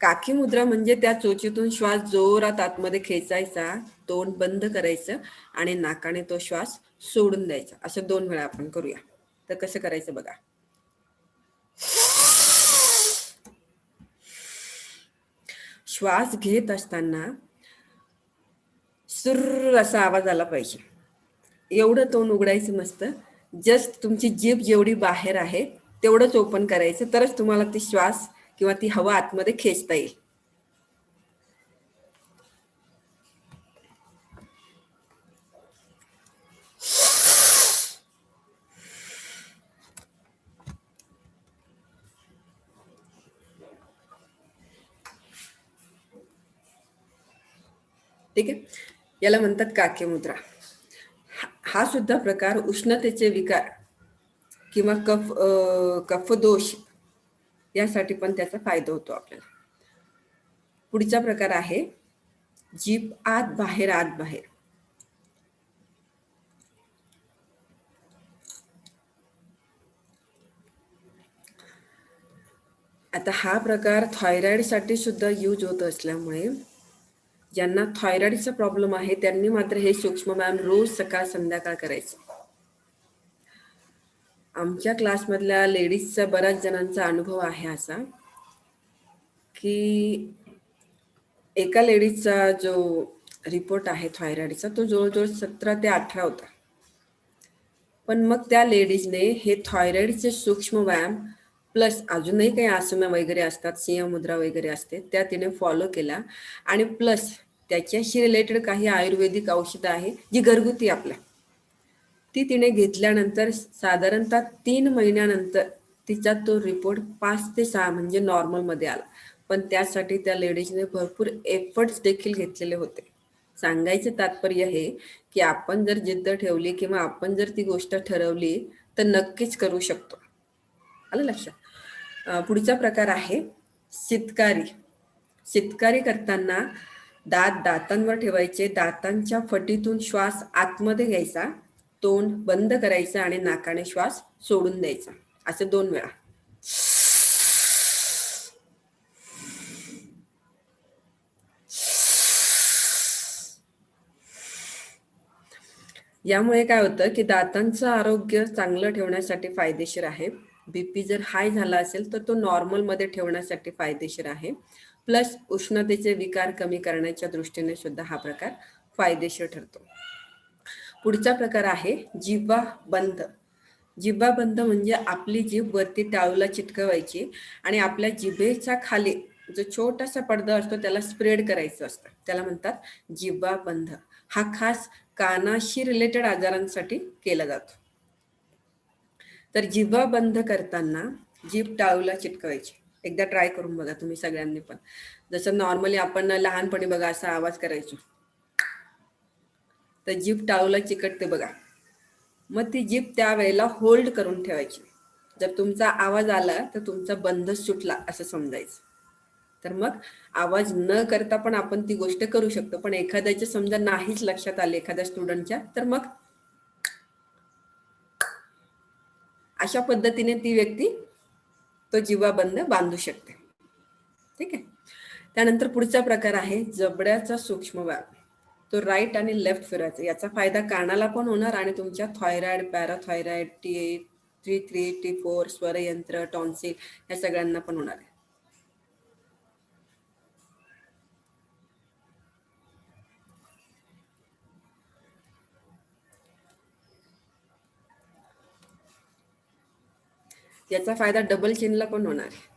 काकी मुद्रा म्हणजे त्या चोचीतून श्वास जोरात आतमध्ये खेचायचा, तोंड बंद करायचं आणि नाकाने तो श्वास सोडून द्यायचा. असं 2 वेळा आपण करूया. तर कसं करायचं बघा. श्वास घेत असताना सुर असा आवाज आला पाहिजे. एवढं तोंड उघडायचं नसतं. जस्ट तुमची जीभ जेवढी बाहेर आहे तेवढंच ओपन करायचं, तरच तुम्हाला ती श्वास किंवा ती हवा आतमध्ये खेचता येईल. ठीक आहे, याला म्हणतात काकी मुद्रा. हा सुद्धा प्रकार उष्णतेचे विकार किंवा कफदोष यासाठी पण त्याचा फायदा होतो आपल्याला. पुढचा प्रकार आहे जीभ आत बाहेर आत बाहेर. आता हा प्रकार थायरॉइड साठी सुद्धा यूज होत असल्यामुळे ज्यांना थायरॉइडचा प्रॉब्लेम आहे त्यांनी मात्र हे सूक्ष्म व्यायाम रोज सकाळ संध्याकाळ करायचं. आमच्या क्लासमधल्या लेडीजचा बऱ्याच जणांचा अनुभव आहे असा की एका लेडीजचा जो रिपोर्ट आहे थायरॉइडचा तो जवळजवळ 17 ते 18 होता. पण मग त्या लेडीजने हे थायरॉइडचे सूक्ष्म व्यायाम प्लस अजूनही काही आसनं वगैरे असतात, सिंहमुद्रा वगैरे असते, त्या तिने फॉलो केला आणि प्लस त्याच्याशी रिलेटेड काही आयुर्वेदिक औषधं आहे जी घरगुती आपल्या, ती तिने घेतल्यानंतर साधारणतः 3 महिन्यानंतर तिचा तो रिपोर्ट 5 ते 6 म्हणजे नॉर्मलमध्ये आला. पण त्यासाठी त्या लेडीजने भरपूर एफर्ट्स देखील घेतलेले होते. सांगायचं तात्पर्य हे की आपण जर जिद्द ठेवली किंवा आपण जर ती गोष्ट ठरवली तर नक्कीच करू शकतो. आलं लक्षात. पुढचा प्रकार आहे शितकारी. शितकारी करताना दातांवर ठेवायचे, दातांच्या फटीतून श्वास आतमध्ये घ्यायचा, तोंड बंद करायचं आणि नाकाने श्वास सोडून द्यायचा. असे 2 वेळा. यामुळे काय होतं की दातांचं आरोग्य चांगलं ठेवण्यासाठी फायदेशीर आहे. बीपी जर हाय झाला असेल तर तो नॉर्मल मध्ये ठेवण्यासाठी फायदेशीर आहे. प्लस उष्णतेचे विकार कमी करण्याच्या दृष्टीने सुद्धा हा प्रकार फायदेशीर ठरतो. पुढचा प्रकार आहे जिव्हा बंद. जिव्हा बंद म्हणजे आपली जीभ वरती टाळूला चिटकवायची आणि आपल्या जिभेच्या खाली जो छोटासा पडदा असतो त्याला स्प्रेड करायचं असतं. त्याला म्हणतात जिव्हा बंद. हा खास कानाशी रिलेटेड आजारांसाठी केला जातो. तर जिव्हा बंद करताना जीभ टाळूला चिटकवायची. एकदा ट्राय करून बघा तुम्ही सगळ्यांनी पण. जसं नॉर्मली आपण लहानपणी बघा असा आवाज करायचो, तर जीभ टाळूला चिकटते बघा. मग ती जीभ त्यावेळेला होल्ड करून ठेवायची. जर तुमचा आवाज आला तर तुमचा बंद सुटला असं समजायचं. तर मग आवाज न करता पण आपण ती गोष्ट करू शकतो. पण एखाद्याच्या समजा नाहीच लक्षात आले एखाद्या स्टुडंटच्या, तर मग अशा पद्धतीने ती व्यक्ती तो जिव्हा बंद बांधू शकते. ठीक आहे. त्यानंतर पुढचा प्रकार आहे जबड्याचा सूक्ष्म व्यायाम. तो राईट आणि लेफ्ट फिरायचा. याचा फायदा कानाला पण होणार आणि तुमच्या थायरॉइड, पॅराथायरॉइड, T3, T4, स्वरयंत्र, टॉन्सिल या सगळ्यांना पण होणार आहे. याचा फायदा डबल चिनला पण होणार आहे.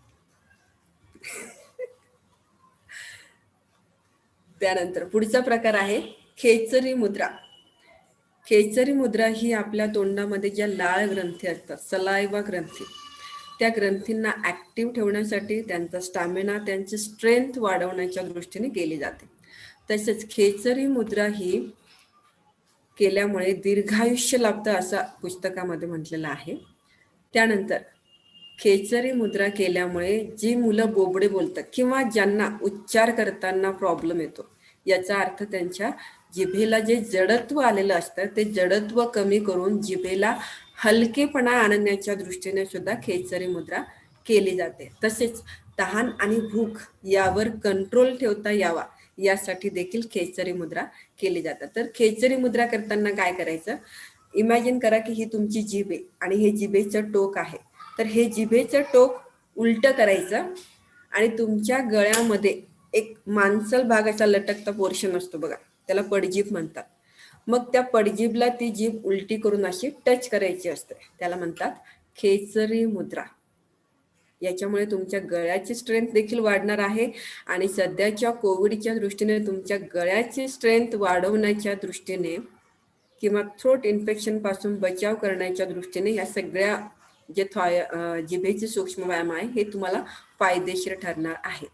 त्यानंतर पुढचा प्रकार आहे खेचरी मुद्रा. खेचरी मुद्रा ही आपल्या तोंडामध्ये ज्या लाळ ग्रंथी असतात, सलायवा ग्रंथी, त्या ग्रंथींना ऍक्टिव्ह ठेवण्यासाठी, त्यांचा स्टॅमिना, त्यांची स्ट्रेंथ वाढवण्याच्या दृष्टीने केली जाते. तसेच खेचरी मुद्रा ही केल्यामुळे दीर्घायुष्य लाभतं असं पुस्तकामध्ये म्हटलेलं आहे. त्यानंतर खेचरी मुद्रा केल्यामुळे जी मुलं बोबडे बोलतात किंवा ज्यांना उच्चार करताना प्रॉब्लेम येतो, याचा अर्थ त्यांच्या जिभेला जे जडत्व आलेलं असतं ते जडत्व कमी करून जिभेला हलकेपणा आणण्याच्या दृष्टीने सुद्धा खेचरी मुद्रा केली जाते. तसेच तहान आणि भूक यावर कंट्रोल ठेवता यावा यासाठी देखील खेचरी मुद्रा केली जातात. तर खेचरी मुद्रा करताना काय करायचं, इमॅजिन करा की ही तुमची जीभ आहे आणि हे जिभेचं टोक आहे. तर हे जिभेचं टोक उलट करायचं आणि तुमच्या गळ्यामध्ये एक मांसल भागाचा लटकता पोर्शन असतो बघा, त्याला पडजीभ म्हणतात. मग त्या पडजीभला ती जीभ उलटी करून अशी टच करायची असते, त्याला म्हणतात खेचरी मुद्रा. याच्यामुळे तुमच्या गळ्याची स्ट्रेंथ देखील वाढणार आहे आणि सध्याच्या कोविडच्या दृष्टीने तुमच्या गळ्याची स्ट्रेंथ वाढवण्याच्या दृष्टीने किंवा थ्रोट इन्फेक्शन पासून बचाव करण्याच्या दृष्टीने या सगळ्या जे जिभेचे सूक्ष्म व्यायाम आहे हे तुम्हाला फायदेशीर ठरणार आहेत.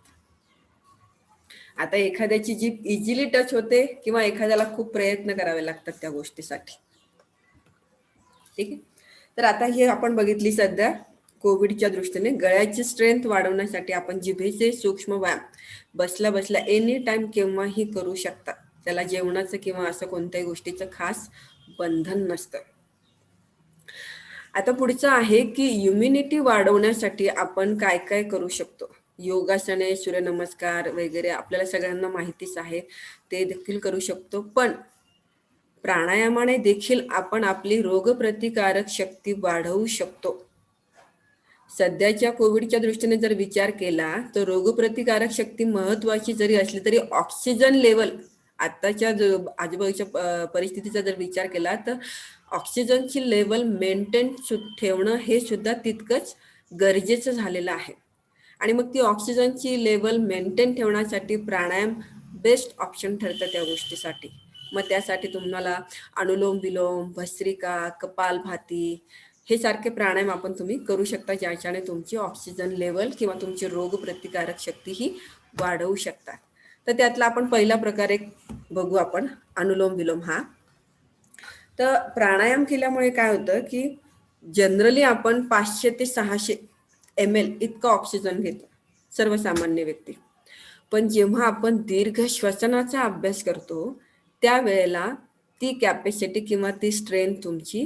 आता एखाद्याची जीभ इझिली टच होते किंवा एखाद्याला खूप प्रयत्न करावे लागतात त्या गोष्टीसाठी. ठीक आहे. तर आता हे आपण बघितली सध्या कोविडच्या दृष्टीने गळ्याची स्ट्रेंथ वाढवण्यासाठी आपण जिभेचे सूक्ष्म व्यायाम बसल्या बसल्या एनी टाइम केव्हाही करू शकता. त्याला जेवणाचं किंवा असं कोणत्याही गोष्टीचं खास बंधन नसतं. आता पुढचं आहे की इम्युनिटी वाढवण्यासाठी आपण काय काय करू शकतो. योगासने, सूर्यनमस्कार वगैरे आपल्याला सगळ्यांना माहितीच आहे, ते देखील करू शकतो. पण प्राणायामाने देखील आपण आपली रोगप्रतिकारक शक्ती वाढवू शकतो. सध्याच्या कोविडच्या दृष्टीने जर विचार केला तर रोगप्रतिकारक शक्ती महत्वाची जरी असली तरी ऑक्सिजन लेवल आताच्या आजूबाजूच्या परिस्थितीचा जर विचार केला तर ऑक्सिजनची लेवल मेंटेन ठेवणं हे सुद्धा तितकंच गरजेचं झालेलं आहे. आणि मग ती ऑक्सिजनची लेवल मेंटेन ठेवण्यासाठी प्राणायाम बेस्ट ऑप्शन ठरतं त्या गोष्टीसाठी. मग त्यासाठी तुम्हाला अनुलोम विलोम, भस्त्रिका, कपालभाती हे सारखे प्राणायाम आपण तुम्ही करू शकता, ज्याच्याने तुमची ऑक्सिजन लेवल किंवा तुमची रोगप्रतिकारक शक्ती ही वाढवू शकतात. तर त्यातला आपण पहिला प्रकार एक बघू आपण, अनुलोम विलोम हा. तर प्राणायाम केल्यामुळे काय होतं की जनरली आपण 500 ते 600 ml इतका ऑक्सिजन घेतो सर्वसामान्य व्यक्ती. पण जेव्हा आपण दीर्घ श्वसनाचा अभ्यास करतो त्यावेळेला ती कॅपॅसिटी किंवा ती स्ट्रेंथ तुमची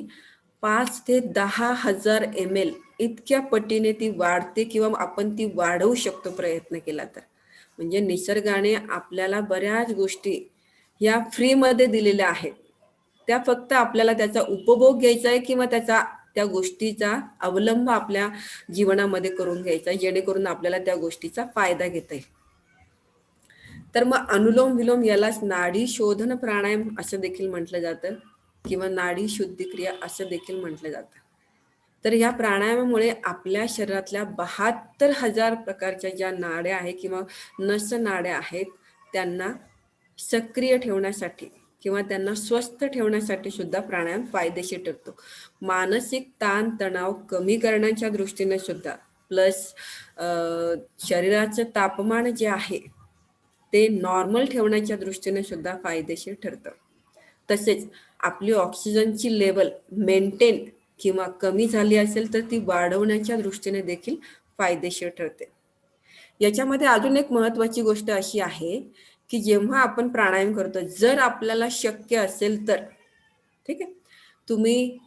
5 ते 10,000 ml इतक्या पटीने ती वाढते किंवा आपण ती वाढवू शकतो प्रयत्न केला तर. म्हणजे निसर्गाने आपल्याला बऱ्याच गोष्टी या फ्रीमध्ये दिलेल्या आहेत, त्या फक्त आपल्याला त्याचा उपभोग घ्यायचा आहे किंवा त्या गोष्टीचा अवलंब आपल्या जीवनामध्ये करून घ्यायचा आहे, जेणेकरून आपल्याला त्या गोष्टीचा फायदा घेता येईल. तर मग अनुलोम विलोम यालाच नाडी शोधन प्राणायाम असं देखील म्हटलं जातं किंवा नाडी शुद्धिक्रिया असं देखील म्हटलं जातं. तर या प्राणायामामुळे आपल्या शरीरातल्या 72,000 प्रकारच्या ज्या नाड्या आहेत किंवा नस नाड्या आहेत त्यांना सक्रिय ठेवण्यासाठी किंवा त्यांना स्वस्थ ठेवण्यासाठी सुद्धा प्राणायाम फायदेशीर ठरतो. मानसिक ताण तणाव कमी करण्याच्या दृष्टीने सुद्धा प्लस शरीराचं तापमान जे आहे ते नॉर्मल ठेवण्याच्या दृष्टीने सुद्धा फायदेशीर ठरतं. तसेच आपली ऑक्सिजनची लेवल मेंटेन किंवा कमी झाली असेल तर ती वाढवण्याच्या दृष्टीने देखील फायदेशीर ठरते. याच्यामध्ये अजून एक महत्वाची गोष्ट अशी आहे की जेव्हा आपण प्राणायाम करतो, जर आपल्याला शक्य असेल तर, ठीक आहे, तुम्ही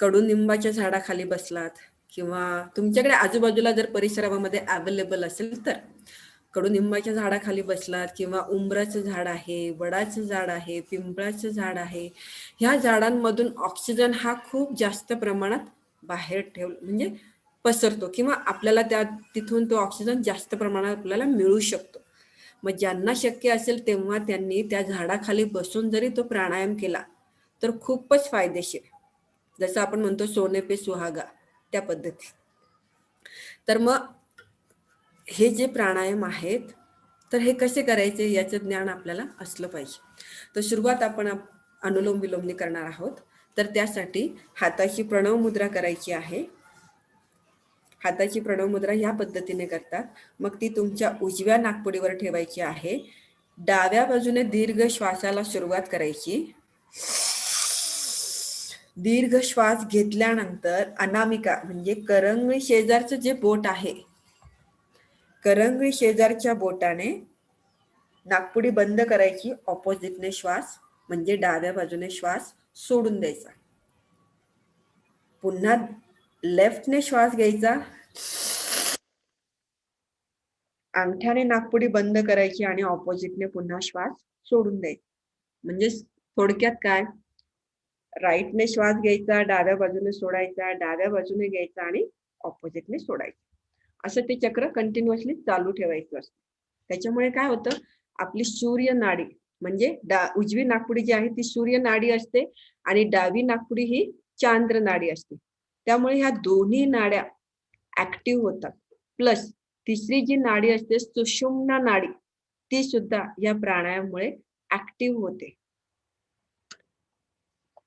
कडुनिंबाच्या झाडाखाली बसलात किंवा तुमच्याकडे आजूबाजूला जर परिसरामध्ये अवेलेबल असेल तर कडुनिंबाच्या झाडाखाली बसलात किंवा उंबराचं झाड आहे, वडाचं झाड आहे, पिंपळाचं झाड आहे, ह्या झाडांमधून ऑक्सिजन हा खूप जास्त प्रमाणात बाहेर म्हणजे पसरतो किंवा आपल्याला तिथून तो ऑक्सिजन जास्त प्रमाणात आपल्याला मिळू शकतो. मग ज्यांना शक्य असेल तेव्हा त्यांनी त्या झाडाखाली बसून जरी तो प्राणायाम केला तर खूपच फायदेशीर, जसं आपण म्हणतो सोने पे सुहागा त्या पद्धती. तर मग हे जे प्राणायाम आहेत तर हे कसे करायचे याचं ज्ञान आपल्याला असलं पाहिजे. तर सुरुवात आपण अनुलोम विलोमने करणार आहोत. तर त्यासाठी हाताची प्रणव मुद्रा करायची आहे. हाताची प्रणव मुद्रा ह्या पद्धतीने करतात. मग ती तुमच्या उजव्या नाकपुडीवर ठेवायची आहे. डाव्या बाजूने दीर्घ श्वासाला सुरुवात करायची. दीर्घ श्वास घेतल्यानंतर अनामिका म्हणजे करंगळी शेजारचं जे बोट आहे, करंगळी शेजारच्या बोटाने नाकपुडी बंद करायची, ऑपोजिटने श्वास म्हणजे डाव्या बाजूने श्वास सोडून द्यायचा. पुन्हा लेफ्टने श्वास घ्यायचा, अंगठ्याने नाकपुडी बंद करायची आणि ऑपोजिटने पुन्हा श्वास सोडून द्यायचा. म्हणजे थोडक्यात काय, राईटने श्वास घ्यायचा, डाव्या बाजूने सोडायचा, डाव्या बाजूने घ्यायचा आणि ऑपोजिटने सोडायचं. असं ते चक्र कंटिन्युअसली चालू ठेवायचं असतं. त्याच्यामुळे काय होतं, आपली सूर्य नाडी म्हणजे उजवी नाकपुडी जी आहे ती सूर्य नाडी असते आणि डावी नाकपुडी ही चांद्र नाडी असते. त्यामुळे ह्या दोन्ही नाड्या ऍक्टिव्ह होतात. प्लस तिसरी जी नाडी असते सुषुम्ना नाडी, ती सुद्धा या प्राणायामामुळे ऍक्टिव्ह होते.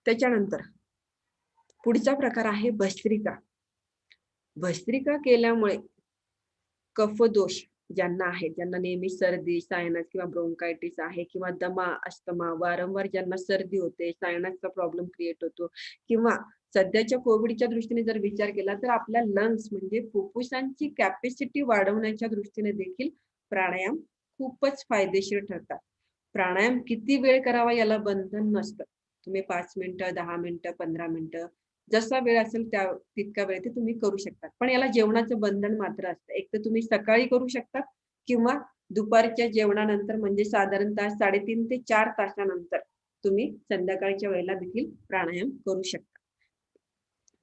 त्याच्यानंतर पुढचा प्रकार आहे भस्त्रिका. भस्त्रिका केल्यामुळे कफदोष ज्यांना आहे, ज्यांना नेहमी सर्दी, सायनस किंवा ब्रोंकायटिस आहे किंवा दमा, अस्थमा, वारंवार ज्यांना सर्दी होते, सायनसचा प्रॉब्लेम क्रिएट होतो, किंवा सध्याच्या कोविडच्या दृष्टीने जर विचार केला तर आपल्या लंग्स म्हणजे फुफ्फुसांची कॅपॅसिटी वाढवण्याच्या दृष्टीने देखील प्राणायाम खूपच फायदेशीर ठरतात. प्राणायाम किती वेळ करावा याला बंधन नसतं. तुम्ही 5 मिनिटं, 10 मिनिटं, 15 मिनिटं, जसा वेळ असेल त्या तितका वेळ ते तुम्ही करू शकता. पण याला जेवणाचं बंधन मात्र असतं. एक तर तुम्ही सकाळी करू शकता किंवा दुपारच्या जेवणानंतर म्हणजे साधारणतः 3.5 ते 4 तासानंतर तुम्ही संध्याकाळच्या वेळेला देखील प्राणायाम करू शकता.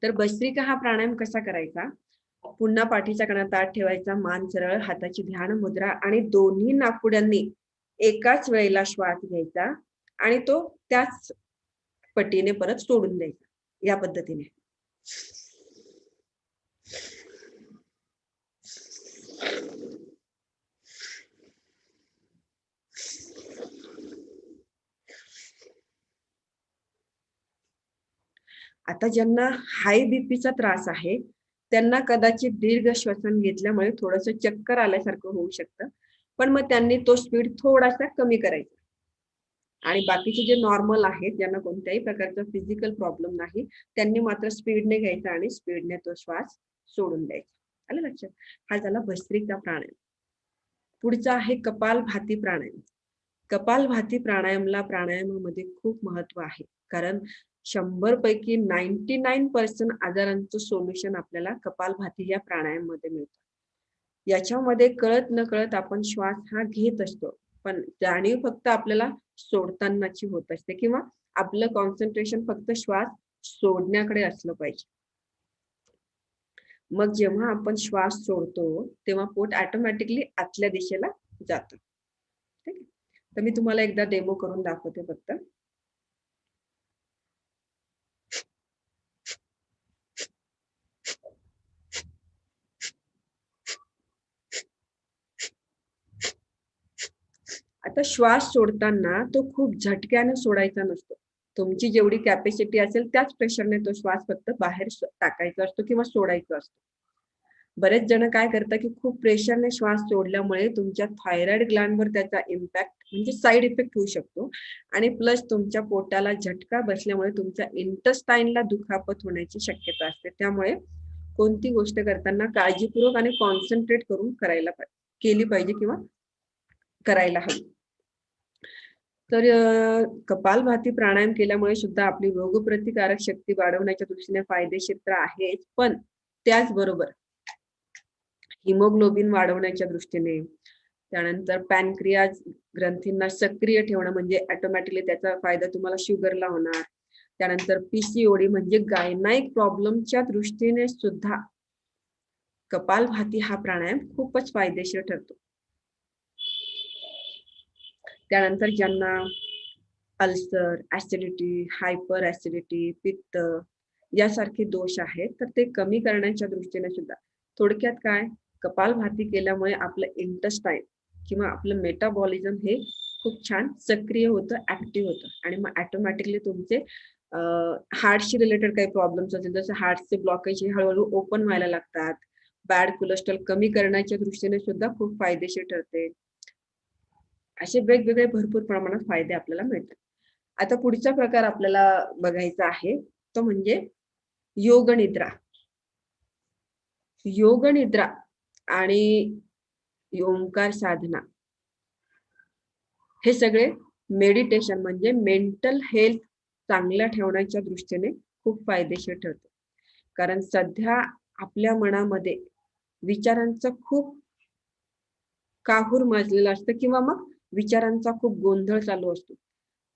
तर भस्त्रिका हा प्राणायाम कसा करायचा, पुन्हा पाठीचा कणा ताठ ठेवायचा, मान सरळ, हाताची ध्यान मुद्रा आणि दोन्ही नाकपुड्यांनी एकाच वेळेला श्वास घ्यायचा आणि तो त्याच पटीने परत सोडून द्यायचा. या पद्धतीने आता ज्यांना हाय बीपीचा त्रास आहे त्यांना कदाचित दीर्घ श्वसन घेतल्यामुळे थोडंसं चक्कर आल्यासारखं होऊ शकतं, पण मग त्यांनी तो स्पीड थोडासा कमी करायचा. आणि बाकीचे जे नॉर्मल आहेत, ज्यांना कोणत्याही प्रकारचा फिजिकल प्रॉब्लेम नाही, त्यांनी मात्र स्पीडने घ्यायचा आणि स्पीडने तो श्वास सोडून द्यायचा. आलं लक्षात? हा झाला भस्त्रिका प्राणायाम. पुढचा आहे कपालभाती प्राणायाम. कपालभाती प्राणायामामध्ये खूप महत्व आहे, कारण 100 पैकी 99% आजारांचं सोल्युशन आपल्याला कपालभाती या प्राणायाम मध्ये मिळतं. याच्यामध्ये कळत न कळत आपण श्वास हा घेत असतो, पण जाणीव फक्त आपल्याला सोडतानाची होत असते किंवा आपलं कॉन्सन्ट्रेशन फक्त श्वास सोडण्याकडे असलं पाहिजे. मग जेव्हा आपण श्वास सोडतो तेव्हा पोट ऑटोमॅटिकली आतल्या दिशेला जातं. ठीक आहे, तर मी तुम्हाला एकदा डेमो करून दाखवते फक्त. आता श्वास सोडताना तो खूप झटक्याने सोडायचा नसतो. तुमची जेवढी कॅपॅसिटी असेल त्याच प्रेशरने तो श्वास फक्त बाहेर टाकायचा असतो किंवा सोडायचा असतो. बरेच जण काय करतात की खूप प्रेशरने श्वास सोडल्यामुळे तुमच्या थायरॉइड ग्लँडवर त्याचा इम्पॅक्ट म्हणजे साईड इफेक्ट होऊ शकतो आणि प्लस तुमच्या पोटाला झटका बसल्यामुळे तुमच्या इंटेस्टाईनला दुखापत होण्याची शक्यता असते. त्यामुळे कोणती गोष्ट करताना काळजीपूर्वक आणि कॉन्सन्ट्रेट करून केली पाहिजे किंवा करायला हवी. तर कपालभाती प्राणायाम केल्यामुळे सुद्धा आपली रोगप्रतिकारक शक्ती वाढवण्याच्या दृष्टीने फायदेशीर तर आहेच, पण त्याचबरोबर हिमोग्लोबिन वाढवण्याच्या दृष्टीने, त्यानंतर पॅनक्रियाज ग्रंथींना सक्रिय ठेवणं म्हणजे ऑटोमॅटिकली त्याचा फायदा तुम्हाला शुगरला होणार. त्यानंतर पीसीओडी म्हणजे गायनाइक प्रॉब्लेमच्या दृष्टीने सुद्धा कपालभाती हा प्राणायाम खूपच फायदेशीर ठरतो. त्यानंतर ज्यांना अल्सर, ऍसिडिटी, हायपर ऍसिडिटी, पित्त यासारखे दोष आहेत तर ते कमी करण्याच्या दृष्टीने सुद्धा, थोडक्यात काय, कपालभाती केल्यामुळे आपलं इंटेस्टाईन किंवा आपलं मेटाबॉलिझम हे खूप छान सक्रिय होतं, ऍक्टिव्ह होतं आणि मग ऑटोमॅटिकली तुमचे हार्टशी रिलेटेड काही प्रॉब्लेम्स असतील, जसं हार्टचे ब्लॉकेज हे हळूहळू ओपन व्हायला लागतात. बॅड कोलेस्ट्रॉल कमी करण्याच्या दृष्टीने सुद्धा खूप फायदेशीर ठरते. असे वेगवेगळे भरपूर प्रमाणात फायदे आपल्याला मिळतात. आता पुढचा प्रकार आपल्याला बघायचा आहे तो म्हणजे योग निद्रा. योग निद्रा आणि ओंकार साधना हे सगळे मेडिटेशन म्हणजे मेंटल हेल्थ चांगल्या ठेवण्याच्या दृष्टीने खूप फायदेशीर ठरते. कारण सध्या आपल्या मनामध्ये विचारांचं खूप काहूर माजलेलं असतं किंवा मग विचारांचा खूप गोंधळ चालू असतो.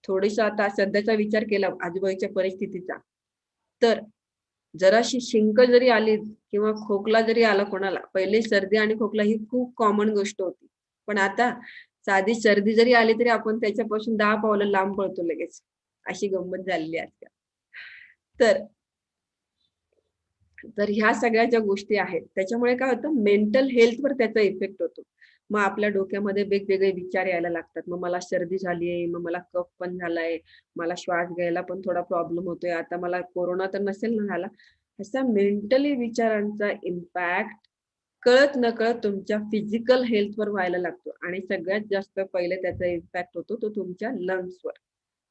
थोडीसं आता सध्याचा विचार केला आजूबाजूच्या परिस्थितीचा, तर जराशी शिंक जरी आली किंवा खोकला जरी आला कोणाला, पहिले सर्दी आणि खोकला ही खूप कॉमन गोष्ट होती. पण आता साधी सर्दी जरी आली तरी आपण त्याच्यापासून 10 पावलं लांब पळतो लगेच. अशी गंमत झालेली आहे आजकाल. तर ह्या सगळ्या ज्या गोष्टी आहेत त्याच्यामुळे काय होतं, मेंटल हेल्थवर त्याचा इफेक्ट होतो. मग आपल्या डोक्यामध्ये वेगवेगळे विचार यायला लागतात. मग मला सर्दी झालीये, मग मला कफ पण झालाय, मला श्वास घ्यायला पण थोडा प्रॉब्लेम होतोय, आता मला कोरोना तर नसेल ना झाला. असा मेंटली विचारांचा इम्पॅक्ट कळत नकळत तुमच्या फिजिकल हेल्थवर व्हायला लागतो आणि सगळ्यात जास्त पहिले त्याचा इम्पॅक्ट होतो तो तुमच्या लंग्सवर.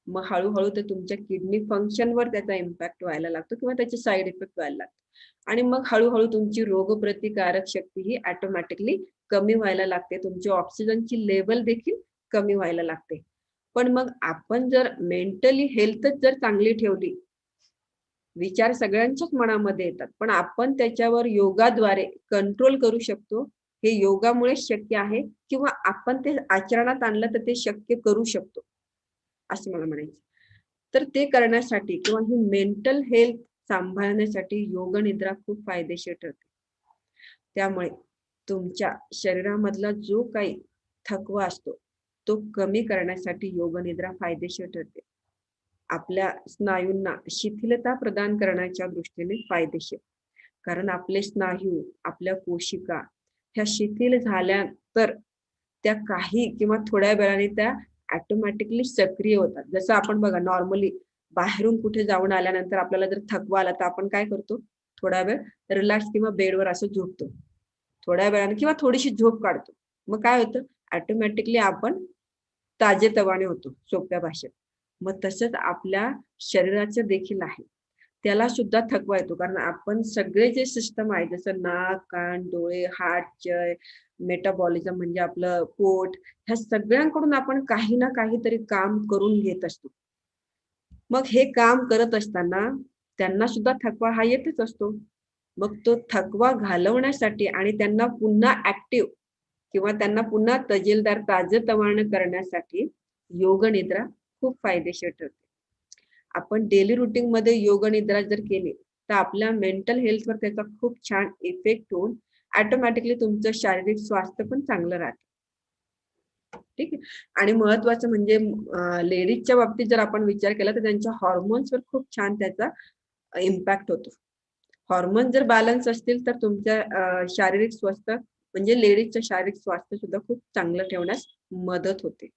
मग हळूहळू ते तुमच्या किडनी फंक्शनवर त्याचा इम्पॅक्ट व्हायला लागतो किंवा त्याचे साईड इफेक्ट व्हायला लागतो. आणि मग हळूहळू तुमची रोगप्रतिकारक शक्ती ही ऑटोमॅटिकली कमी व्हायला लागते. तुमची ऑक्सिजनची लेवल देखील कमी व्हायला लागते. पण मग आपण जर मेंटली हेल्थच जर चांगली ठेवली, विचार सगळ्यांच्याच मनामध्ये येतात, पण आपण त्याच्यावर योगाद्वारे कंट्रोल करू शकतो. हे योगामुळे शक्य आहे किंवा आपण ते आचरणात आणलं तर ते शक्य करू शकतो, असं मला म्हणायचं. तर ते करण्यासाठी किंवा ही मेंटल हेल्थ सांभाळण्यासाठी योग निद्रा खूप फायदेशीर ठरते. त्यामुळे तुमच्या शरीरामधला जो काही थकवा असतो तो कमी करण्यासाठी योग निद्रा फायदेशीर ठरते. आपल्या स्नायूंना शिथिलता प्रदान करण्याच्या दृष्टीने फायदेशीर. कारण आपले स्नायू, आपल्या कोशिका ह्या शिथिल झाल्या तर त्या काही किंवा थोड्या वेळाने त्या ऑटोमॅटिकली सक्रिय होतात. जसं आपण बघा नॉर्मली बाहेरून कुठे जाऊन आल्यानंतर आपल्याला जर थकवा आला तर आपण काय करतो, थोडा वेळ रिलॅक्स किंवा बेडवर असं झोपतो. थोड्या वेळाने किंवा थोडीशी झोप काढतो. मग काय होतं, ऑटोमॅटिकली आपण ताजेतवाने होतो सोप्या भाषेत. मग तसंच आपल्या शरीराचं देखील आहे, त्याला सुद्धा थकवा येतो. कारण आपण सगळे जे सिस्टम आहे जसं नाक, कान, डोळे, हार्ट, मेटाबॉलिझम म्हणजे आपलं पोट, ह्या सगळ्यांकडून आपण काही ना काहीतरी काम करून घेत असतो. मग हे काम करत असताना त्यांना सुद्धा थकवा हा येतच असतो. मग तो थकवा घालवण्यासाठी आणि त्यांना पुन्हा ऍक्टिव्ह किंवा त्यांना पुन्हा तजेलदार ताजतवानं करण्यासाठी योग निद्रा खूप फायदेशीर ठरते. आपण डेली रुटीन मध्ये योग निद्रा जर केली तर आपल्या मेंटल हेल्थवर त्याचा खूप छान इफेक्ट होऊन ऑटोमॅटिकली तुमचं शारीरिक स्वास्थ्य पण चांगलं राहतं. ठीक आहे. आणि महत्वाचं म्हणजे लेडीजच्या बाबतीत जर आपण विचार केला तर त्यांच्या हॉर्मोन्सवर खूप छान त्याचा इम्पॅक्ट होतो. हॉर्मोन जर बॅलन्स असतील तर तुमच्या शारीरिक स्वास्थ्य म्हणजे लेडीजचं शारीरिक स्वास्थ्य सुद्धा खूप चांगलं ठेवण्यास मदत होते.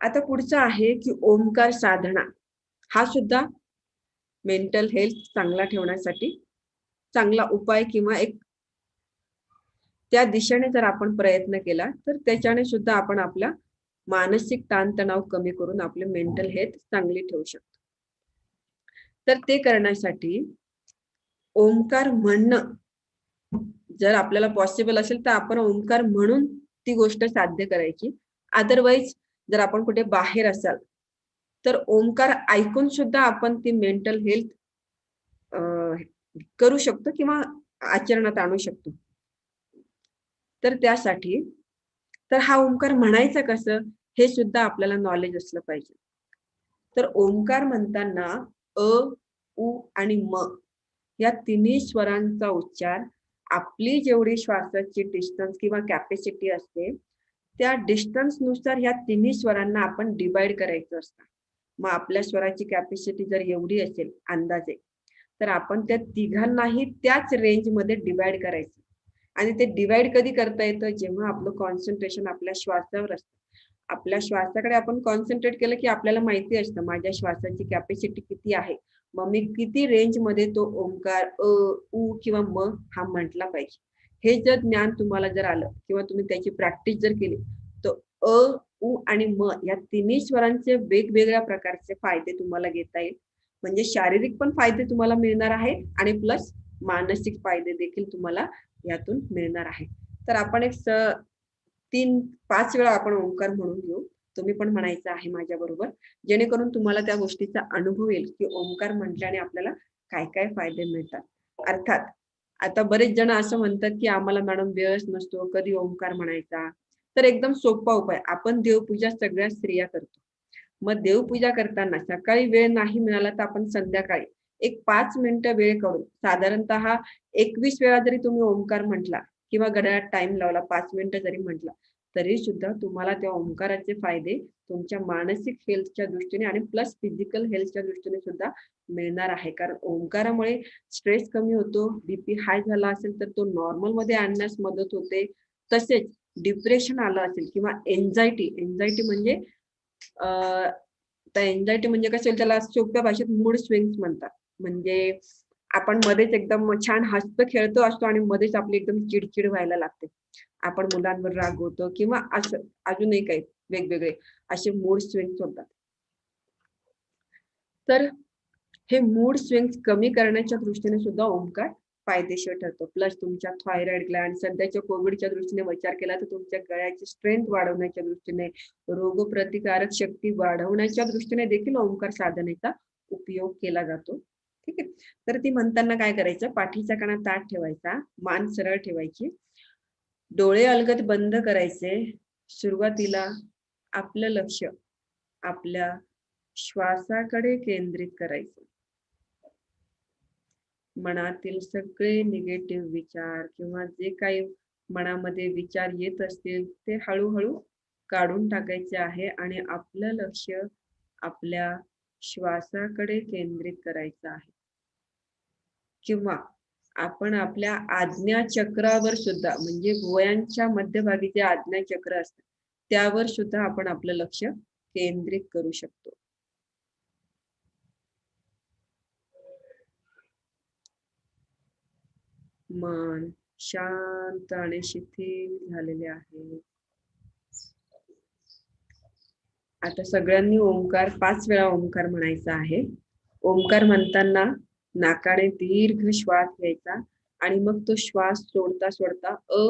आता पुढचं आहे की ओंकार साधना हा सुद्धा मेंटल हेल्थ चांगला ठेवण्यासाठी चांगला उपाय किंवा एक त्या दिशेने जर आपण प्रयत्न केला तर त्याच्याने सुद्धा आपण आपला मानसिक ताणतणाव कमी करून आपले मेंटल हेल्थ चांगली ठेवू शकतो. तर ते करण्यासाठी ओंकार म्हणणं जर आपल्याला पॉसिबल असेल तर आपण ओंकार म्हणून ती गोष्ट साध्य करायची. अदरवाईज जर आपण कुठे बाहेर असाल तर ओंकार ऐकून सुद्धा आपण ती मेंटल हेल्थ करू शकतो किंवा आचरणात आणू शकतो. तर त्यासाठी तर हा ओंकार म्हणायचा कसं हे सुद्धा आपल्याला नॉलेज असलं पाहिजे. तर ओंकार म्हणताना अ, उ आणि म या तिन्ही स्वरांचा उच्चार आपली जेवढी श्वासाची डिस्टन्स किंवा कॅपॅसिटी असते त्या डिस्टन्स नुसार ह्या तिन्ही स्वरांना आपण डिवाइड करायचं असतं. मग आपल्या स्वराची कॅपॅसिटी जर एवढी असेल अंदाजे तर आपण त्या तिघांनाही त्याच रेंजमध्ये डिवाइड करायचं. आणि ते डिवाइड कधी करता येतं, जेव्हा आपलं कॉन्सन्ट्रेशन आपल्या श्वासावर असतं. आपल्या श्वासाकडे आपण कॉन्सन्ट्रेट केलं की आपल्याला माहिती असतं माझ्या श्वासाची कॅपॅसिटी किती आहे, मग मी किती रेंज मध्ये तो ओंकार अ, उ किंवा म हा म्हटला पाहिजे. हे जर ज्ञान तुम्हाला जर आलं किंवा तुम्ही त्याची प्रॅक्टिस जर केली तर अ, उ आणि म या तिन्ही स्वरांचे वेगवेगळ्या प्रकारचे फायदे तुम्हाला घेता येईल. म्हणजे शारीरिक पण फायदे तुम्हाला मिळणार आहेत आणि प्लस मानसिक फायदे देखील तुम्हाला यातून मिळणार आहे. तर आपण एक 3-5 वेळा आपण ओंकार म्हणून घेऊ. तुम्ही पण म्हणायचं आहे माझ्या बरोबर, जेणेकरून तुम्हाला त्या गोष्टीचा अनुभव येईल की ओंकार म्हटल्याने आपल्याला काय काय फायदे मिळतात. अर्थात आता बरेच जण असं म्हणतात की आम्हाला मॅडम वेळच नसतो, कधी ओंकार म्हणायचा. तर एकदम सोपा उपाय, आपण देवपूजा सगळ्या स्त्रिया करतो. मग देवपूजा करताना सकाळी वेळ नाही मिळाला तर आपण संध्याकाळी एक 5 मिनिटं वेळ काढून साधारणतः 21 वेळा जरी तुम्ही ओंकार म्हटला किंवा घड्याळात टाइम लावला 5 मिनिटं जरी म्हटला, तरी सुद्धा तुम्हाला त्या ओंकाराचे फायदे तुमच्या मानसिक हेल्थच्या दृष्टीने आणि प्लस फिजिकल हेल्थच्या दृष्टीने सुद्धा मिळणार आहे. कारण ओंकारामुळे स्ट्रेस कमी होतो, बीपी हाय झाला असेल तर तो नॉर्मल मध्ये आणण्यास मदत होते. तसेच डिप्रेशन आलं असेल किंवा एन्झायटी म्हणजे एन्झायटी म्हणजे कसं होईल, त्याला सोप्या भाषेत मूड स्विंग्स म्हणतात. म्हणजे आपण मध्येच एकदम छान हसतो खेळतो असतो आणि मध्येच आपली एकदम चिडचिड व्हायला लागते. आपण मुलांवर रागवतो किंवा असं अजूनही काही वेगवेगळे असे मूड स्विंग्स होतात. तर हे मूड स्विंग्स कमी करण्याच्या दृष्टीने सुद्धा ओंकार फायदेशीर ठरतो. प्लस तुमच्या थायरॉइड ग्लँड सध्याच्या कोविडच्या दृष्टीने विचार केला तर तुमच्या गळ्याची स्ट्रेंथ वाढवण्याच्या दृष्टीने, रोगप्रतिकारक शक्ती वाढवण्याच्या दृष्टीने देखील ओंकार साधनेचा उपयोग केला जातो. ठीक आहे. तर ती म्हणताना काय करायचं, पाठीचा कणा ताठ ठेवायचा, मान सरळ ठेवायची, डोळे अलगद बंद करायचे. सुरुवातीला आपलं लक्ष आपल्या श्वासाकडे केंद्रित करायचं. मनातील सगळे निगेटिव्ह विचार किंवा जे काही मनामध्ये विचार येत असतील ते हळूहळू काढून टाकायचे आहे आणि आपलं लक्ष आपल्या श्वासाकडे केंद्रित करायचं आहे. किंवा आपण आपल्या आज्ञा चक्रावर सुद्धा, म्हणजे भुवयांच्या मध्यभागी जे आज्ञा चक्र असतं त्यावर सुद्धा आपण आपलं लक्ष केंद्रित करू शकतो. मन शांत आणि शिथिल झालेले आहे. आता सगळ्यांनी ओंकार 5 वेळा ओंकार म्हणायचा आहे. ओंकार म्हणताना नाकाने दीर्घ श्वास घ्यायचा आणि मग तो श्वास सोडता सोडता अ,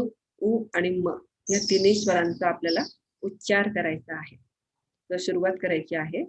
उ आणि म या तिन्ही स्वरांचा आपल्याला उच्चार करायचा आहे. तर सुरुवात करायची आहे.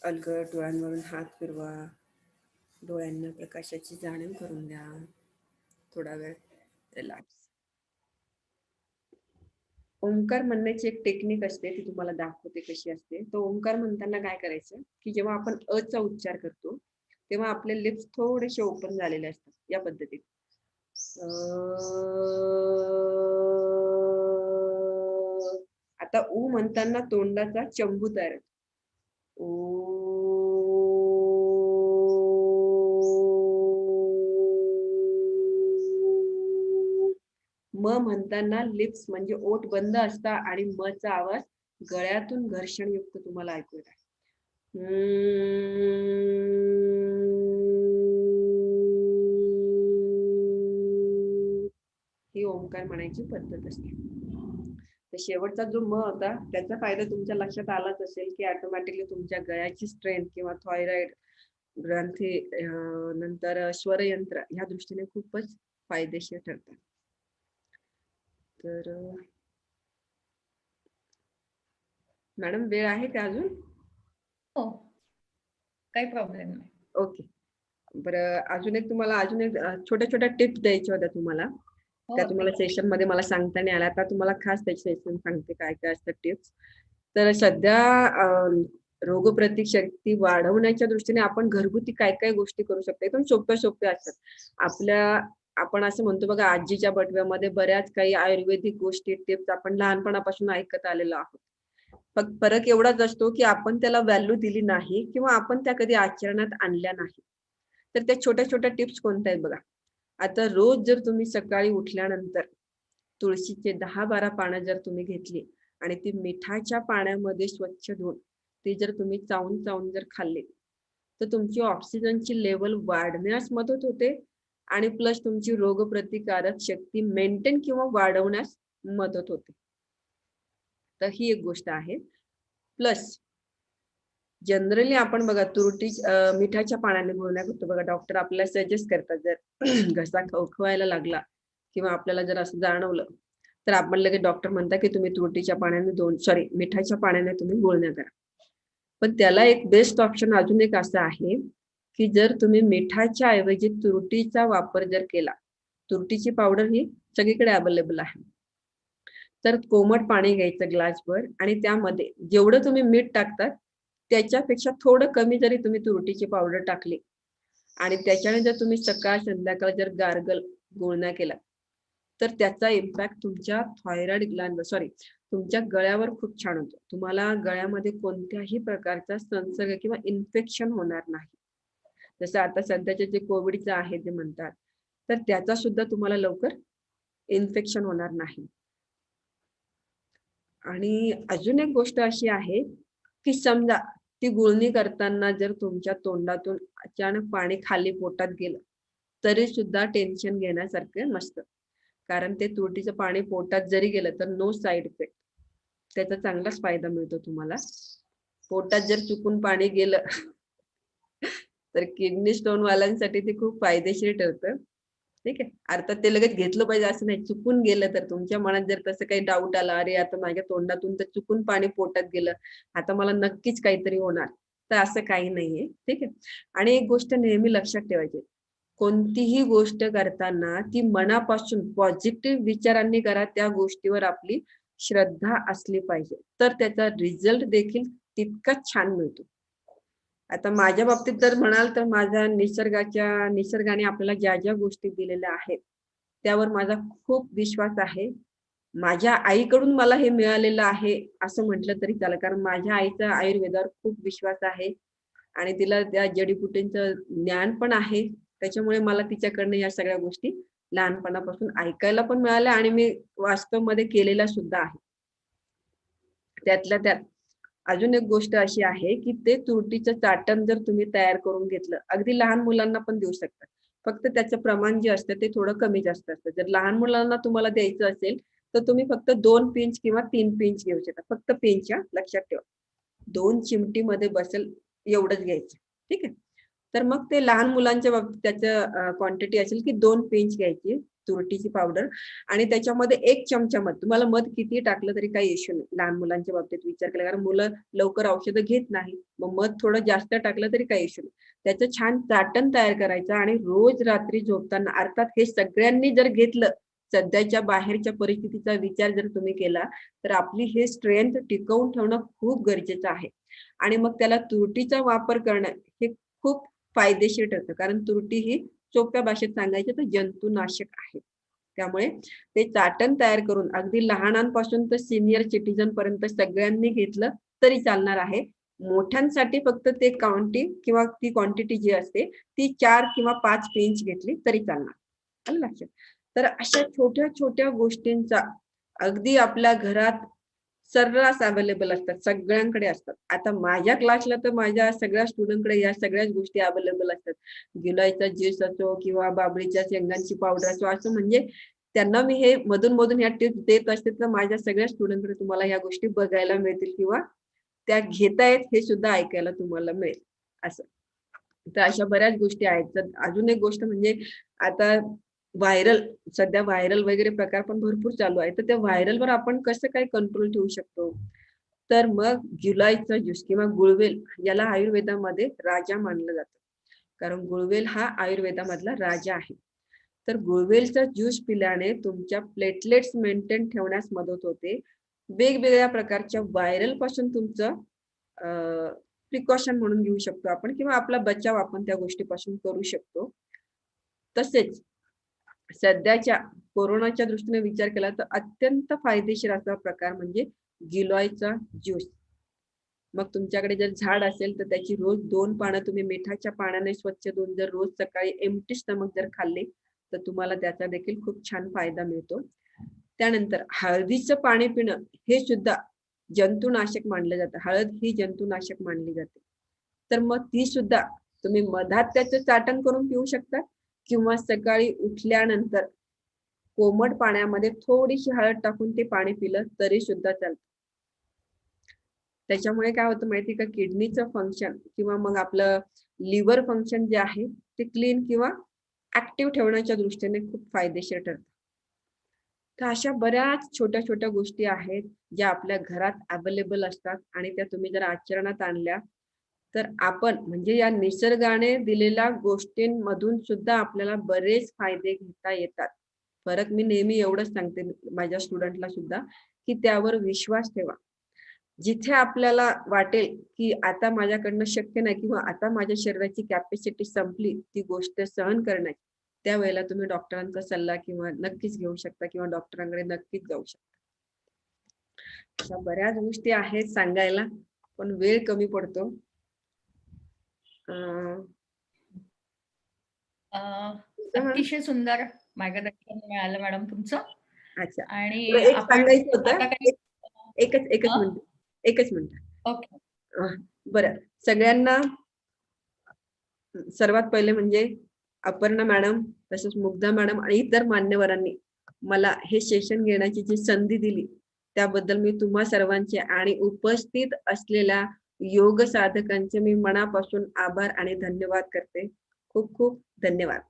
अलगद डोळ्यांवरून हात फिरवा. डोळ्यांना प्रकाशाची जाणीव करून द्या. थोडा वेळ रिलॅक्स. ओंकार म्हणण्याची एक टेक्निक असते, ती तुम्हाला दाखवते कशी असते. तो ओंकार म्हणताना काय करायचं की जेव्हा आपण अ चा उच्चार करतो तेव्हा आपले लिप्स थोडेसे ओपन झालेले असतात या पद्धतीत. आता उ म्हणताना तोंडाचा चंबू तयार होतो. म म्हणताना लिप्स म्हणजे ओठ बंद असता आणि म चा आवाज गळ्यातून घर्षणयुक्त तुम्हाला ऐकू येत आहे. ही ओंकार म्हणायची पद्धत असते. तर शेवटचा जो म होता त्याचा फायदा तुमच्या लक्षात आलाच असेल की ऑटोमॅटिकली तुमच्या गळ्याची स्ट्रेंथ किंवा थायरॉइड ग्रंथी नंतर स्वरयंत्र ह्या दृष्टीने खूपच फायदेशीर ठरतात. तर मॅडम वेळ आहे का अजून? हो, काही प्रॉब्लेम नाही. ओके. बरं, अजून एक छोट्या छोट्या टिप्स द्यायच्या होत्या तुम्हाला. हो, त्या तुम्हाला सेशन मध्ये मला सांगता नाही आल्या. आता तुम्हाला खास त्याची सेशन सांगते काय काय असतात टिप्स. तर सध्या रोगप्रतिकारक शक्ती वाढवण्याच्या दृष्टीने आपण घरगुती काय काय गोष्टी करू शकतो. एकदम सोप्या असतात. आपण असं म्हणतो बघा, आजीच्या बटव्यामध्ये बऱ्याच काही आयुर्वेदिक गोष्टी टिप्स आपण लहानपणापासून ऐकत आलेलो आहोत. फक्त फरक एवढाच असतो की आपण त्याला व्हॅल्यू दिली नाही किंवा आपण त्या कधी आचरणात आणल्या नाही. तर त्या छोट्या छोट्या टिप्स कोणत्या आहेत बघा. आता रोज जर तुम्ही सकाळी उठल्यानंतर तुळशीचे 10-12 पानं जर तुम्ही घेतली आणि ती मिठाच्या पाण्यामध्ये स्वच्छ धुवून ते जर तुम्ही चावून जर खाल्ले तर तुमची ऑक्सिजनची लेवल वाढण्यास मदत होते आणि प्लस तुमची रोगप्रतिकारक शक्ती मेंटेन किंवा वाढवण्यास मदत होते. तर ही एक गोष्ट आहे. प्लस जनरली आपण बघा मिठाच्या पाण्याने गुळण्या करतो बघा. डॉक्टर आपल्याला सजेस्ट करतात जर घसा खवखवायला लागला किंवा आपल्याला जर असं जाणवलं तर आपण लगेच डॉक्टर म्हणतात की तुम्ही मिठाच्या पाण्याने तुम्ही गुळण्या करा. पण त्याला एक बेस्ट ऑप्शन अजून एक असं आहे की जर तुम्ही मिठाच्या ऐवजी तुरटीचा वापर जर केला, तुरटीची पावडर ही सगळीकडे अवेलेबल आहे, तर कोमट पाणी घ्यायचं ग्लासभर आणि त्यामध्ये जेवढं तुम्ही मीठ टाकतात त्याच्यापेक्षा थोडं कमी जरी तुम्ही तुरटीची पावडर टाकली आणि त्याच्याने जर तुम्ही सकाळ संध्याकाळ जर गार्गल गुळण्या केला तर त्याचा इम्पॅक्ट तुमच्या तुमच्या गळ्यावर खूप छान होतो. तुम्हाला गळ्यामध्ये कोणत्याही प्रकारचा संसर्ग किंवा इन्फेक्शन होणार नाही. जसं आता सध्याचे जे कोविडचं आहे ते म्हणतात, तर त्याचा सुद्धा तुम्हाला लवकर इन्फेक्शन होणार नाही. आणि अजून एक गोष्ट अशी आहे की समजा ती गुळणी करताना जर तुमच्या तोंडातून अचानक पाणी खाली पोटात गेलं तरी सुद्धा टेन्शन घेण्यासारखं नसतं. कारण ते तुरटीचं पाणी पोटात जरी गेलं तर नो साईड इफेक्ट, त्याचा चांगलाच फायदा मिळतो तुम्हाला. पोटात जर चुकून पाणी गेलं तर किडनी स्टोन वाल्यांसाठी ते खूप फायदेशीर ठरतं. ठीक आहे. अर्थात ते लगेच घेतलं पाहिजे असं नाही. चुकून गेलं तर तुमच्या मनात जर तसं काही डाऊट आला, अरे आता माझ्या तोंडातून तर चुकून पाणी पोटात गेलं, आता मला नक्कीच काहीतरी होणार, तर असं काही नाहीये. ठीक आहे. आणि एक गोष्ट नेहमी लक्षात ठेवायची, कोणतीही गोष्ट करताना ती मनापासून पॉझिटिव्ह विचारांनी करा. त्या गोष्टीवर आपली श्रद्धा असली पाहिजे, तर त्याचा रिझल्ट देखील तितकाच छान मिळतो. आता माझ्या बाबतीत जर म्हणाल तर माझ्या निसर्गाने आपल्याला ज्या ज्या गोष्टी दिलेल्या आहेत त्यावर माझा खूप विश्वास आहे. माझ्या आईकडून मला हे मिळालेलं आहे असं म्हटलं तरी चालेल, कारण माझ्या आईचा आयुर्वेदावर खूप विश्वास आहे आणि तिला त्या जडीबुटींचं ज्ञान पण आहे. त्याच्यामुळे मला तिच्याकडनं या सगळ्या गोष्टी लहानपणापासून ऐकायला पण मिळाल्या आणि मी वास्तवमध्ये केलेल्या सुद्धा आहे. त्यातल्या त्यात अजून एक गोष्ट अशी आहे की ते तुरटीचं चाटण जर तुम्ही तयार करून घेतलं, अगदी लहान मुलांना पण देऊ शकता. फक्त त्याचं प्रमाण जे असतं ते थोडं कमी जास्त असतं. जर लहान मुलांना तुम्हाला द्यायचं असेल तर तुम्ही फक्त 2 पिंच किंवा 3 पिंच घेऊ शकता. फक्त पिंच, लक्षात ठेवा. 2 चिमटीमध्ये बसेल एवढंच घ्यायचं. ठीक आहे. तर मग ते लहान मुलांच्या बाबतीत त्याचं क्वांटिटी असेल की 2 पिंच घ्यायची तुरटीची पावडर आणि त्याच्यामध्ये 1 चमचा मध. तुम्हाला मध किती टाकलं तरी काही इश्यू नाही लहान मुलांच्या बाबतीत विचार केला, कारण मुलं लवकर औषधं घेत नाही. मग मध थोडं जास्त टाकलं तरी काही इश्यू नाही. त्याचं छान चाटण तयार करायचं आणि रोज रात्री झोपताना, अर्थात हे सगळ्यांनी जर घेतलं, सध्याच्या बाहेरच्या परिस्थितीचा विचार जर तुम्ही केला तर आपली हे स्ट्रेंथ टिकवून ठेवणं खूप गरजेचं आहे. आणि मग त्याला तुरटीचा वापर करणं हे खूप फायदेशीर ठरतं, कारण तुरटी ही सोप्या भाषेत सांगायचं तर जंतुनाशक आहे. त्यामुळे ते चाटण तयार करून अगदी लहानांपासून तर सिनियर सिटीजन पर्यंत सगळ्यांनी घेतलं तरी चालणार आहे. मोठ्यांसाठी फक्त ते ती क्वांटिटी जी असते ती 4 किंवा 5 पिंच घेतली तरी चालणार. आलं लक्षात? तर अशा छोट्या छोट्या गोष्टींचा अगदी आपल्या घरात सर्रास अवेलेबल असतात, सगळ्यांकडे असतात. आता माझ्या क्लासला तर माझ्या सगळ्या स्टुडंटकडे या सगळ्याच गोष्टी अवेलेबल असतात. गिलोयचा ज्यूस असो किंवा बाबळीच्या शेंगांची पावडर असो, असं म्हणजे त्यांना मी हे मधून ह्या टिप्स देत असते, तर माझ्या सगळ्या स्टुडंटकडे तुम्हाला ह्या गोष्टी बघायला मिळतील किंवा त्या घेतायत हे सुद्धा ऐकायला तुम्हाला मिळेल असं. तर अशा बऱ्याच गोष्टी आहेत. तर अजून एक गोष्ट म्हणजे आता व्हायरल, सध्या व्हायरल वगैरे प्रकार पण भरपूर चालू आहे. तर त्या व्हायरलवर आपण कसं काय कंट्रोल ठेवू शकतो? तर मग गिलोयचा ज्यूस किंवा गुळवेल याला आयुर्वेदामध्ये राजा मानलं जातं. कारण गुळवेल हा आयुर्वेदामधला राजा आहे. तर गुळवेलचा ज्यूस पिल्याने तुमच्या प्लेटलेट्स मेंटेन ठेवण्यास मदत होते. वेगवेगळ्या प्रकारच्या व्हायरल पासून तुमचं प्रिकॉशन म्हणून घेऊ शकतो आपण किंवा आपला बचाव आपण त्या गोष्टीपासून करू शकतो. तसेच सध्याच्या कोरोनाच्या दृष्टीने विचार केला तर अत्यंत फायदेशीर असा प्रकार म्हणजे गिलोयचा ज्यूस. मग तुमच्याकडे जर झाड असेल तर त्याची रोज 2 पानं तुम्ही मिठाच्या पाण्याने स्वच्छ धुवून जर रोज सकाळी एम्प्टी स्टमक जर खाल्ले तर तुम्हाला त्याचा देखील खूप छान फायदा मिळतो. त्यानंतर हळदीचं पाणी पिणं हे सुद्धा जंतुनाशक मानलं जातं. हळद ही जंतुनाशक मानली जाते. तर मग ती सुद्धा तुम्ही मधात त्याचं चाटण करून पिऊ शकता किंवा सकाळी उठल्यानंतर कोमट पाण्यामध्ये थोडीशी हळद टाकून ते पाणी पिलं तरी सुद्धा चालतं. त्याच्यामुळे काय होतं माहिती का, किडनीचं फंक्शन किंवा मग आपलं लिव्हर फंक्शन जे आहे ते क्लीन किंवा ऍक्टिव्ह ठेवण्याच्या दृष्टीने खूप फायदेशीर ठरतं. तर अशा बऱ्याच छोट्या छोट्या गोष्टी आहेत ज्या आपल्या घरात अवेलेबल असतात आणि त्या तुम्ही जर आचरणात आणल्या तर आपण म्हणजे या निसर्गाने दिलेल्या गोष्टींमधून सुद्धा आपल्याला बरेच फायदे घेता येतात. फरक मी नेहमी एवढंच सांगते माझ्या स्टुडंटला सुद्धा की त्यावर विश्वास ठेवा. जिथे आपल्याला वाटेल की आता माझ्याकडनं शक्य नाही किंवा आता माझ्या शरीराची कॅपॅसिटी संपली ती गोष्ट सहन करण्याची, त्यावेळेला तुम्ही डॉक्टरांचा सल्ला किंवा नक्कीच घेऊ शकता किंवा डॉक्टरांकडे नक्कीच जाऊ शकता. अशा बऱ्याच गोष्टी आहेत सांगायला पण वेळ कमी पडतो. अतिशय सुंदर मार्गदर्शन मिळालं मॅडम तुमचं. अच्छा, आणि तुला एक आपण सांगायचं आता होतं, काही एकच मिनिट. ओके. बरं, सगळ्यांना सर्वात पहिले म्हणजे अपर्णा मॅडम तसेच मुग्धा मॅडम आणि इतर मान्यवरांनी मला हे सेशन घेण्याची जी संधी दिली त्याबद्दल मी तुम्हा सर्वांचे आणि उपस्थित असलेल्या योग साधकांचे मी मनापासून आभार आणि धन्यवाद करते. खूप खूप धन्यवाद.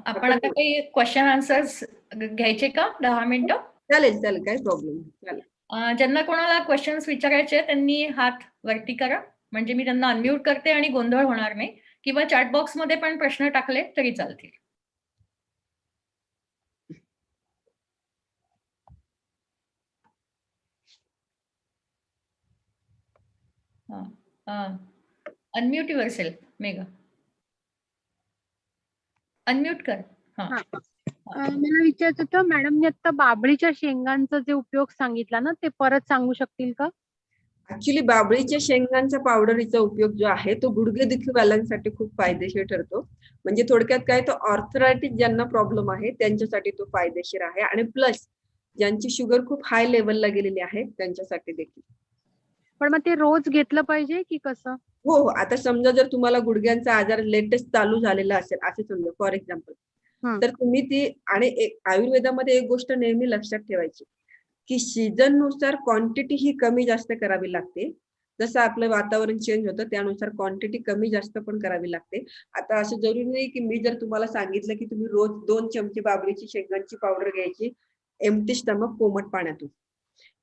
आपण आता काही क्वेश्चन आन्सर्स घ्यायचे का 10 मिनिटं? चालेल चालेल, काही प्रॉब्लेम नाही. ज्यांना कोणाला क्वेश्चन्स विचारायचे त्यांनी हात वरती करा, म्हणजे मी त्यांना अनम्यूट करते आणि गोंधळ होणार नाही. किंवा चॅट बॉक्स मध्ये पण प्रश्न टाकले तरी चालतील. अनम्यूट युअरसेल्फ मेघा, अनम्यूट कर. मला विचारायचं होतं मॅडमने आता बाबळीच्या शेंगांचा जे उपयोग सांगितला ना ते परत सांगू शकतील का? ऍक्च्युली बाबळीच्या शेंगांचा पावडरीचा उपयोग जो आहे तो गुडघेदुखीवाल्यांसाठी खूप फायदेशीर ठरतो. म्हणजे थोडक्यात काय, तो ऑर्थरायटिस ज्यांना प्रॉब्लेम आहे त्यांच्यासाठी तो फायदेशीर आहे आणि प्लस ज्यांची शुगर खूप हाय लेवलला गेलेली आहे त्यांच्यासाठी देखील. पण मग ते रोज घेतलं पाहिजे की कसं? हो हो, आता समजा जर तुम्हाला गुडघ्यांचा आजार लेटेस्ट चालू झालेला असेल असे समजा फॉर एक्झाम्पल, तर तुम्ही ती आणि आयुर्वेदामध्ये एक गोष्ट नेहमी लक्षात ठेवायची की सीझन नुसार क्वांटिटी ही कमी जास्त करावी लागते. जसं आपलं वातावरण चेंज होतं त्यानुसार क्वांटिटी कमी जास्त पण करावी लागते. आता असं जरुरी नाही की मी जर तुम्हाला सांगितलं की तुम्ही रोज 2 चमचे बाबळीची शेंगांची पावडर घ्यायची एम्प्टी स्टमक कोमट पाण्यातून,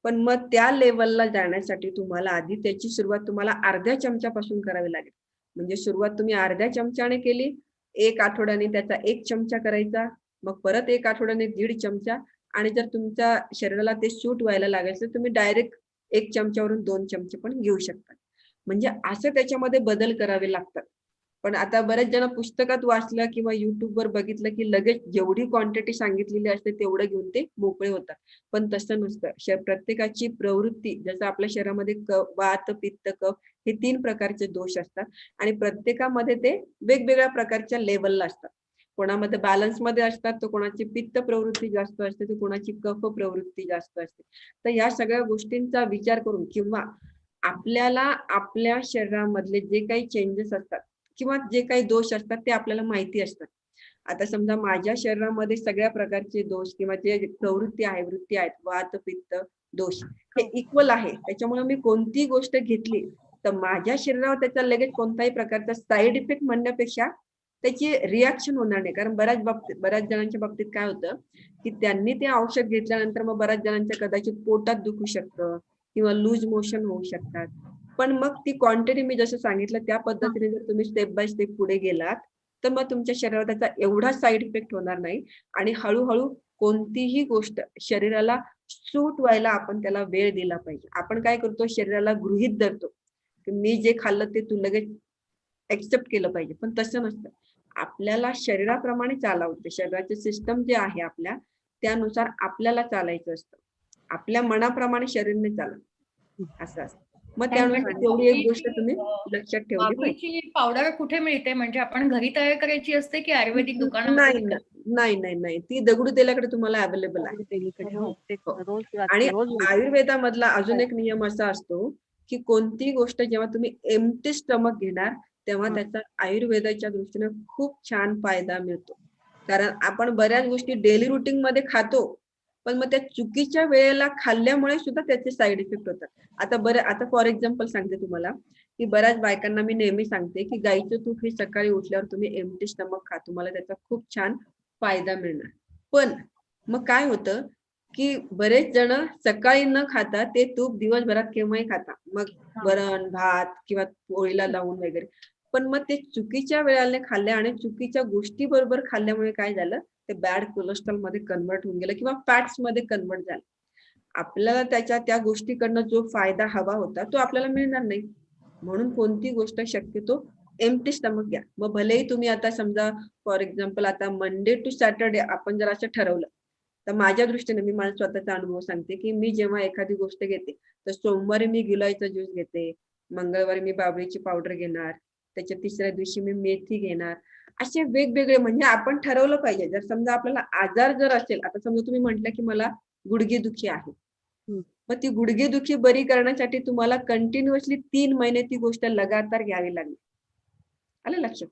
पण मग त्या लेवलला जाण्यासाठी तुम्हाला आधी त्याची सुरुवात तुम्हाला अर्ध्या चमच्यापासून करावी लागेल. म्हणजे सुरुवात तुम्ही अर्ध्या चमच्याने केली, 1 आठवड्याने त्याचा 1 चमचा करायचा, मग परत 1 आठवड्याने 1.5 चमचा, आणि जर तुमच्या शरीराला ते सूट व्हायला लागेल तर तुम्ही डायरेक्ट 1 चमच्यावरून 2 चमचे पण घेऊ शकता. म्हणजे असं त्याच्यामध्ये बदल करावे लागतात. पण आता बरेच जण पुस्तकात वाचलं किंवा युट्यूबवर बघितलं की लगेच जेवढी क्वांटिटी सांगितलेली असते तेवढं घेऊन ते मोकळे होतात. पण तसं नसतं. प्रत्येकाची प्रवृत्ती, जसं आपल्या शरीरामध्ये वात, पित्त, कफ हे 3 प्रकारचे दोष असतात आणि प्रत्येकामध्ये ते वेगवेगळ्या प्रकारच्या लेवलला असतात. कोणामध्ये बॅलन्स मध्ये असतात, तर कोणाची पित्त प्रवृत्ती जास्त असते, तर कोणाची कफ प्रवृत्ती जास्त असते. तर या सगळ्या गोष्टींचा विचार करून किंवा आपल्याला आपल्या शरीरामधले जे काही चेंजेस असतात किंवा जे काही दोष असतात ते आपल्याला माहिती असतात. आता समजा माझ्या शरीरामध्ये सगळ्या प्रकारचे दोष किंवा जे प्रवृत्ती आहे, वृत्ती आहेत, वात, पित्त, दोष हे इक्वल आहे. त्याच्यामुळे मी कोणती गोष्ट घेतली तर माझ्या शरीरावर त्याचा लगेच कोणताही प्रकारचा साईड इफेक्ट म्हणण्यापेक्षा त्याची रिॲक्शन होणार नाही. कारण बऱ्याच जणांच्या बाबतीत काय होतं की त्यांनी ते औषध घेतल्यानंतर मग बऱ्याच जणांच्या कदाचित पोटात दुखू शकतं किंवा लूज मोशन होऊ शकतात. पण मग ती क्वांटिटी मी जसं सांगितलं त्या पद्धतीने जर तुम्ही स्टेप बाय स्टेप पुढे गेलात तर मग तुमच्या शरीरावर त्याचा एवढा साईड इफेक्ट होणार नाही आणि हळूहळू कोणतीही गोष्ट शरीराला सूट व्हायला आपण त्याला वेळ दिला पाहिजे. आपण काय करतो, शरीराला गृहीत धरतो की मी जे खाल्लं ते तू लगेच एक्सेप्ट केलं पाहिजे, पण तसं नसतं. आपल्याला शरीराप्रमाणे चालावं, शरीराचे सिस्टम जे आहे आपल्या त्यानुसार आपल्याला चालायचं असतं. आपल्या मनाप्रमाणे शरीरने चालत असं असतं. मग त्यानुसार तेवढी एक गोष्ट तुम्ही लक्षात ठेवली पाहिजे. बाबळीची पावडर कुठे मिळते? म्हणजे आपण घरी तयार करायची असते की आयुर्वेदिक दुकानामध्ये नाही नाही नाही नाही, ती दगडू तेलाकडे तुम्हाला अवेलेबल आहे. आणि आयुर्वेदामधला अजून एक नियम असा असतो की कोणती गोष्ट जेव्हा तुम्ही एम्प्टी स्टमक घेणार तेव्हा त्याचा आयुर्वेदाच्या दृष्टीने खूप छान फायदा मिळतो. कारण आपण बऱ्याच गोष्टी डेली रुटीन मध्ये खातो पण मग त्या चुकीच्या वेळेला खाल्ल्यामुळे सुद्धा त्याचे साईड इफेक्ट होतात. आता फॉर एक्झाम्पल सांगते तुम्हाला की बऱ्याच बायकांना मी नेहमी सांगते की गाईचं तूप हे सकाळी उठल्यावर तुम्ही एम्प्टी स्टमक खा, तुम्हाला त्याचा खूप छान फायदा मिळणार. पण मग काय होतं की बरेच जण सकाळी न खाता ते तूप दिवसभरात केव्हाही खाता, मग वरण भात किंवा पोळीला लावून वगैरे. पण मग ते चुकीच्या वेळाने खाल्ले आणि चुकीच्या गोष्टी बरोबर खाल्ल्यामुळे काय झालं, ते बॅड कोलेस्ट्रॉल मध्ये कन्वर्ट होऊन गेलं किंवा फॅट्स मध्ये कन्वर्ट झालं. आपल्याला त्या गोष्टीकडनं जो फायदा हवा होता तो आपल्याला मिळणार नाही. म्हणून कोणती गोष्ट शक्यतो एम्प्टी स्टमक घ्या. मग भलेही तुम्ही आता समजा फॉर एक्झाम्पल आता मंडे टू सॅटर्डे आपण जर असं ठरवलं तर माझ्या दृष्टीने मी माझा स्वतःचा अनुभव सांगते की मी जेव्हा एखादी गोष्ट घेते तर सोमवारी मी गिलोयचा ज्यूस घेते, मंगळवारी मी बाबळीची पावडर घेणार, त्याच्या तिसऱ्या दिवशी मी मेथी घेणार. असे वेगवेगळे म्हणजे आपण ठरवलं पाहिजे. जर समजा आपल्याला आजार जर असेल, आता समजा तुम्ही म्हटलं की मला गुडघेदुखी आहे, मग ती गुडघेदुखी बरी करण्यासाठी तुम्हाला कंटिन्युअसली 3 महिने ती गोष्ट लगातार घ्यावी लागली. आलं लक्षात?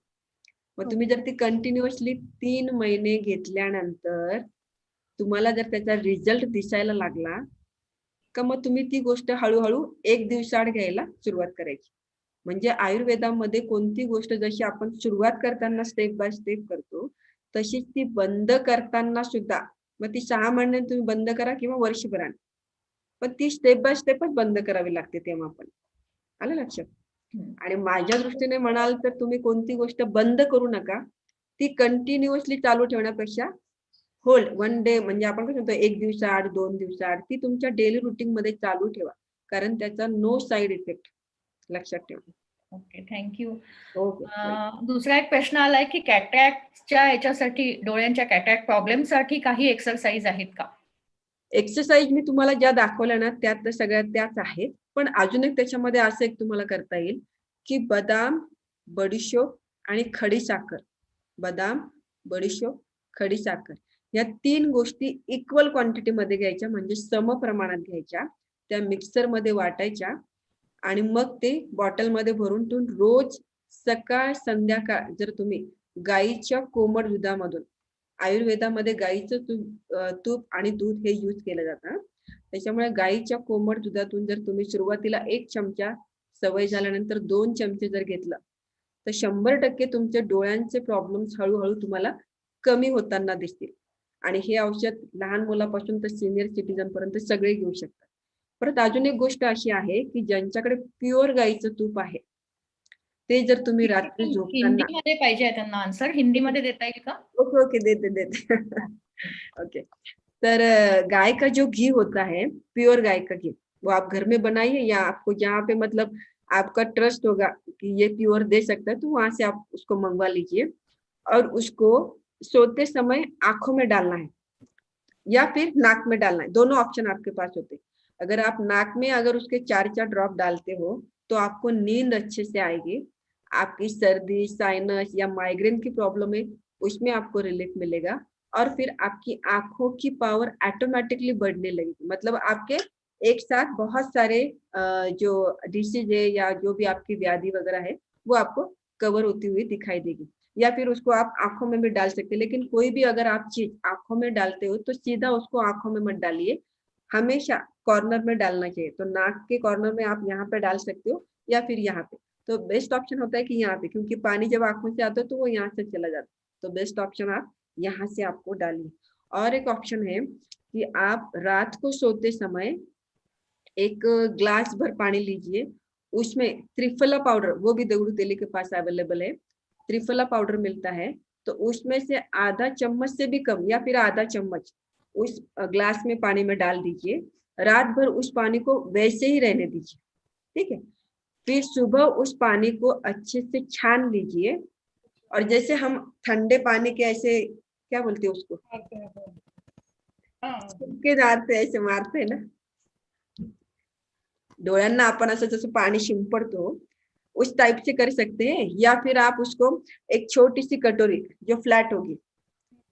मग तुम्ही जर ती कंटिन्युअसली 3 महिने घेतल्यानंतर तुम्हाला जर त्याचा रिझल्ट दिसायला लागला का मग तुम्ही ती गोष्ट हळूहळू 1 दिवसाआड घ्यायला सुरुवात करायची. म्हणजे आयुर्वेदामध्ये कोणती गोष्ट जशी आपण सुरुवात करताना स्टेप बाय स्टेप करतो तशीच ती बंद करताना सुद्धा, मग ती 6 महिन्यांनी तुम्ही बंद करा किंवा वर्षभराने, पण ती स्टेप बाय स्टेपच बंद करावी लागते तेव्हा पण. आलं लक्षात? आणि माझ्या दृष्टीने म्हणाल तर तुम्ही कोणती गोष्ट बंद करू नका, ती कंटिन्युअसली चालू ठेवण्यापेक्षा होल्ड 1 डे म्हणजे आपण काय म्हणतो 1 दिवसाआड 2 दिवसाआड ती तुमच्या डेली रुटीन मध्ये चालू ठेवा, कारण त्याचा नो साईड इफेक्ट. लक्षात ठेवा. Okay, thank you. ओके. दुसरा एक प्रश्न आलाय की कॅटरॅक्टच्या याच्यासाठी, डोळ्यांच्या कॅटरॅक्ट प्रॉब्लेम साठी काही एक्सरसाइज आहेत का? एक्सरसाइज मी तुम्हाला ज्या दाखवल्या ना त्यात सगळ्यात त्याच आहेत, पण अजून एक त्याच्यामध्ये असं एक तुम्हाला करता येईल की बदाम, बडीशोप आणि खडी साखर. बदाम, बडीशोप, खडी साखर या 3 गोष्टी इक्वल क्वांटिटी मध्ये घ्यायच्या, म्हणजे सम प्रमाणात घ्यायच्या. त्या मिक्सर मध्ये वाटायच्या आणि मग ते बॉटल मध्ये भरून ठेवून रोज सकाळ संध्याकाळ जर तुम्ही गाईच्या कोमट दुधामधून, आयुर्वेदामध्ये गाईचं तूप आणि दूध हे यूज केलं जातं, त्याच्यामुळे गाईच्या कोमट दुधातून जर तुम्ही सुरुवातीला 1 चमचा, सवय झाल्यानंतर 2 चमचे जर घेतलं तर 100% तुमचे डोळ्यांचे प्रॉब्लेम्स हळूहळू तुम्हाला कमी होताना दिसतील. आणि हे औषध लहान मुलापासून तर सिनियर सिटीजन पर्यंत सगळे घेऊ शकतात. परत अजून एक गोष्ट अशी आहे की ज्यांच्याकडे प्युअर गाईचं तूप आहे ते जर तुम्ही रात्री झोपताना, हिंदीमध्ये पाहिजे आहे त्यांना आन्सर, हिंदीमध्ये देता येईल का? ओके ओके देते ओके. तर गाय का जो घी होता है, प्योर गाय का घी, वो आप घर में बनाइए या आपको जहाँ पे मतलब आपका ट्रस्ट होगा कि ये प्योर दे सकता है तो वहां से आप उसको मंगवा लीजिए और उसको सोते समय आंखों में डालना है या फिर नाक में डालना है. दोनों ऑप्शन आपके पास होते हैं. अगर आप नाक में अगर उसके 4-4 ड्रॉप डालते हो तो आपको नींद अच्छे से आएगी. आपकी सर्दी, साइनस या माइग्रेन की प्रॉब्लम है उसमें आपको रिलीफ मिलेगा और फिर आपकी आंखों की पावर ऑटोमेटिकली बढ़ने लगेगी। मतलब आपके एक साथ बहुत सारे जो डिसीज है या जो भी आपकी व्याधि वगैरह है वो आपको कवर होती हुई दिखाई देगी। या फिर उसको आप आंखों में भी डाल सकते हैं, लेकिन कोई भी अगर आप चीज आंखों में डालते हो तो सीधा उसको आंखों में मत डालिए, हमेशा कॉर्नर में डालना चाहिए। तो नाक के कॉर्नर में आप यहाँ पे डाल सकते हो या फिर यहाँ पे। तो बेस्ट ऑप्शन होता है कि यहाँ पे, क्योंकि पानी जब आंखों से आता है तो वो यहाँ से चला जाता है। तो बेस्ट ऑप्शन आप यहाँ से आपको डालिए। और एक ऑप्शन है कि आप रात को सोते समय एक ग्लास भर पानी लीजिए, उसमें त्रिफला पाउडर, वो भी दगड़ू तेली के पास अवेलेबल है, त्रिफला पाउडर मिलता है, तो उसमें से आधा चम्मच से भी कम या फिर आधा चम्मच उस ग्लास में पानी में डाल दीजिए। रात भर उस पानी को वैसे ही रहने दीजिए, ठीक है। फिर सुबह उस पानी को अच्छे से छान लीजिए, और जैसे हम ठंडे पानी के ऐसे क्या बोलते हैं उसको, के दांत ऐसे मारते हैं ना, डोळ्यांना आपण असं जसं पानी शिंपड़तो उस टाइप से कर सकते हैं। या फिर आप उसको एक छोटी सी कटोरी जो फ्लैट होगी,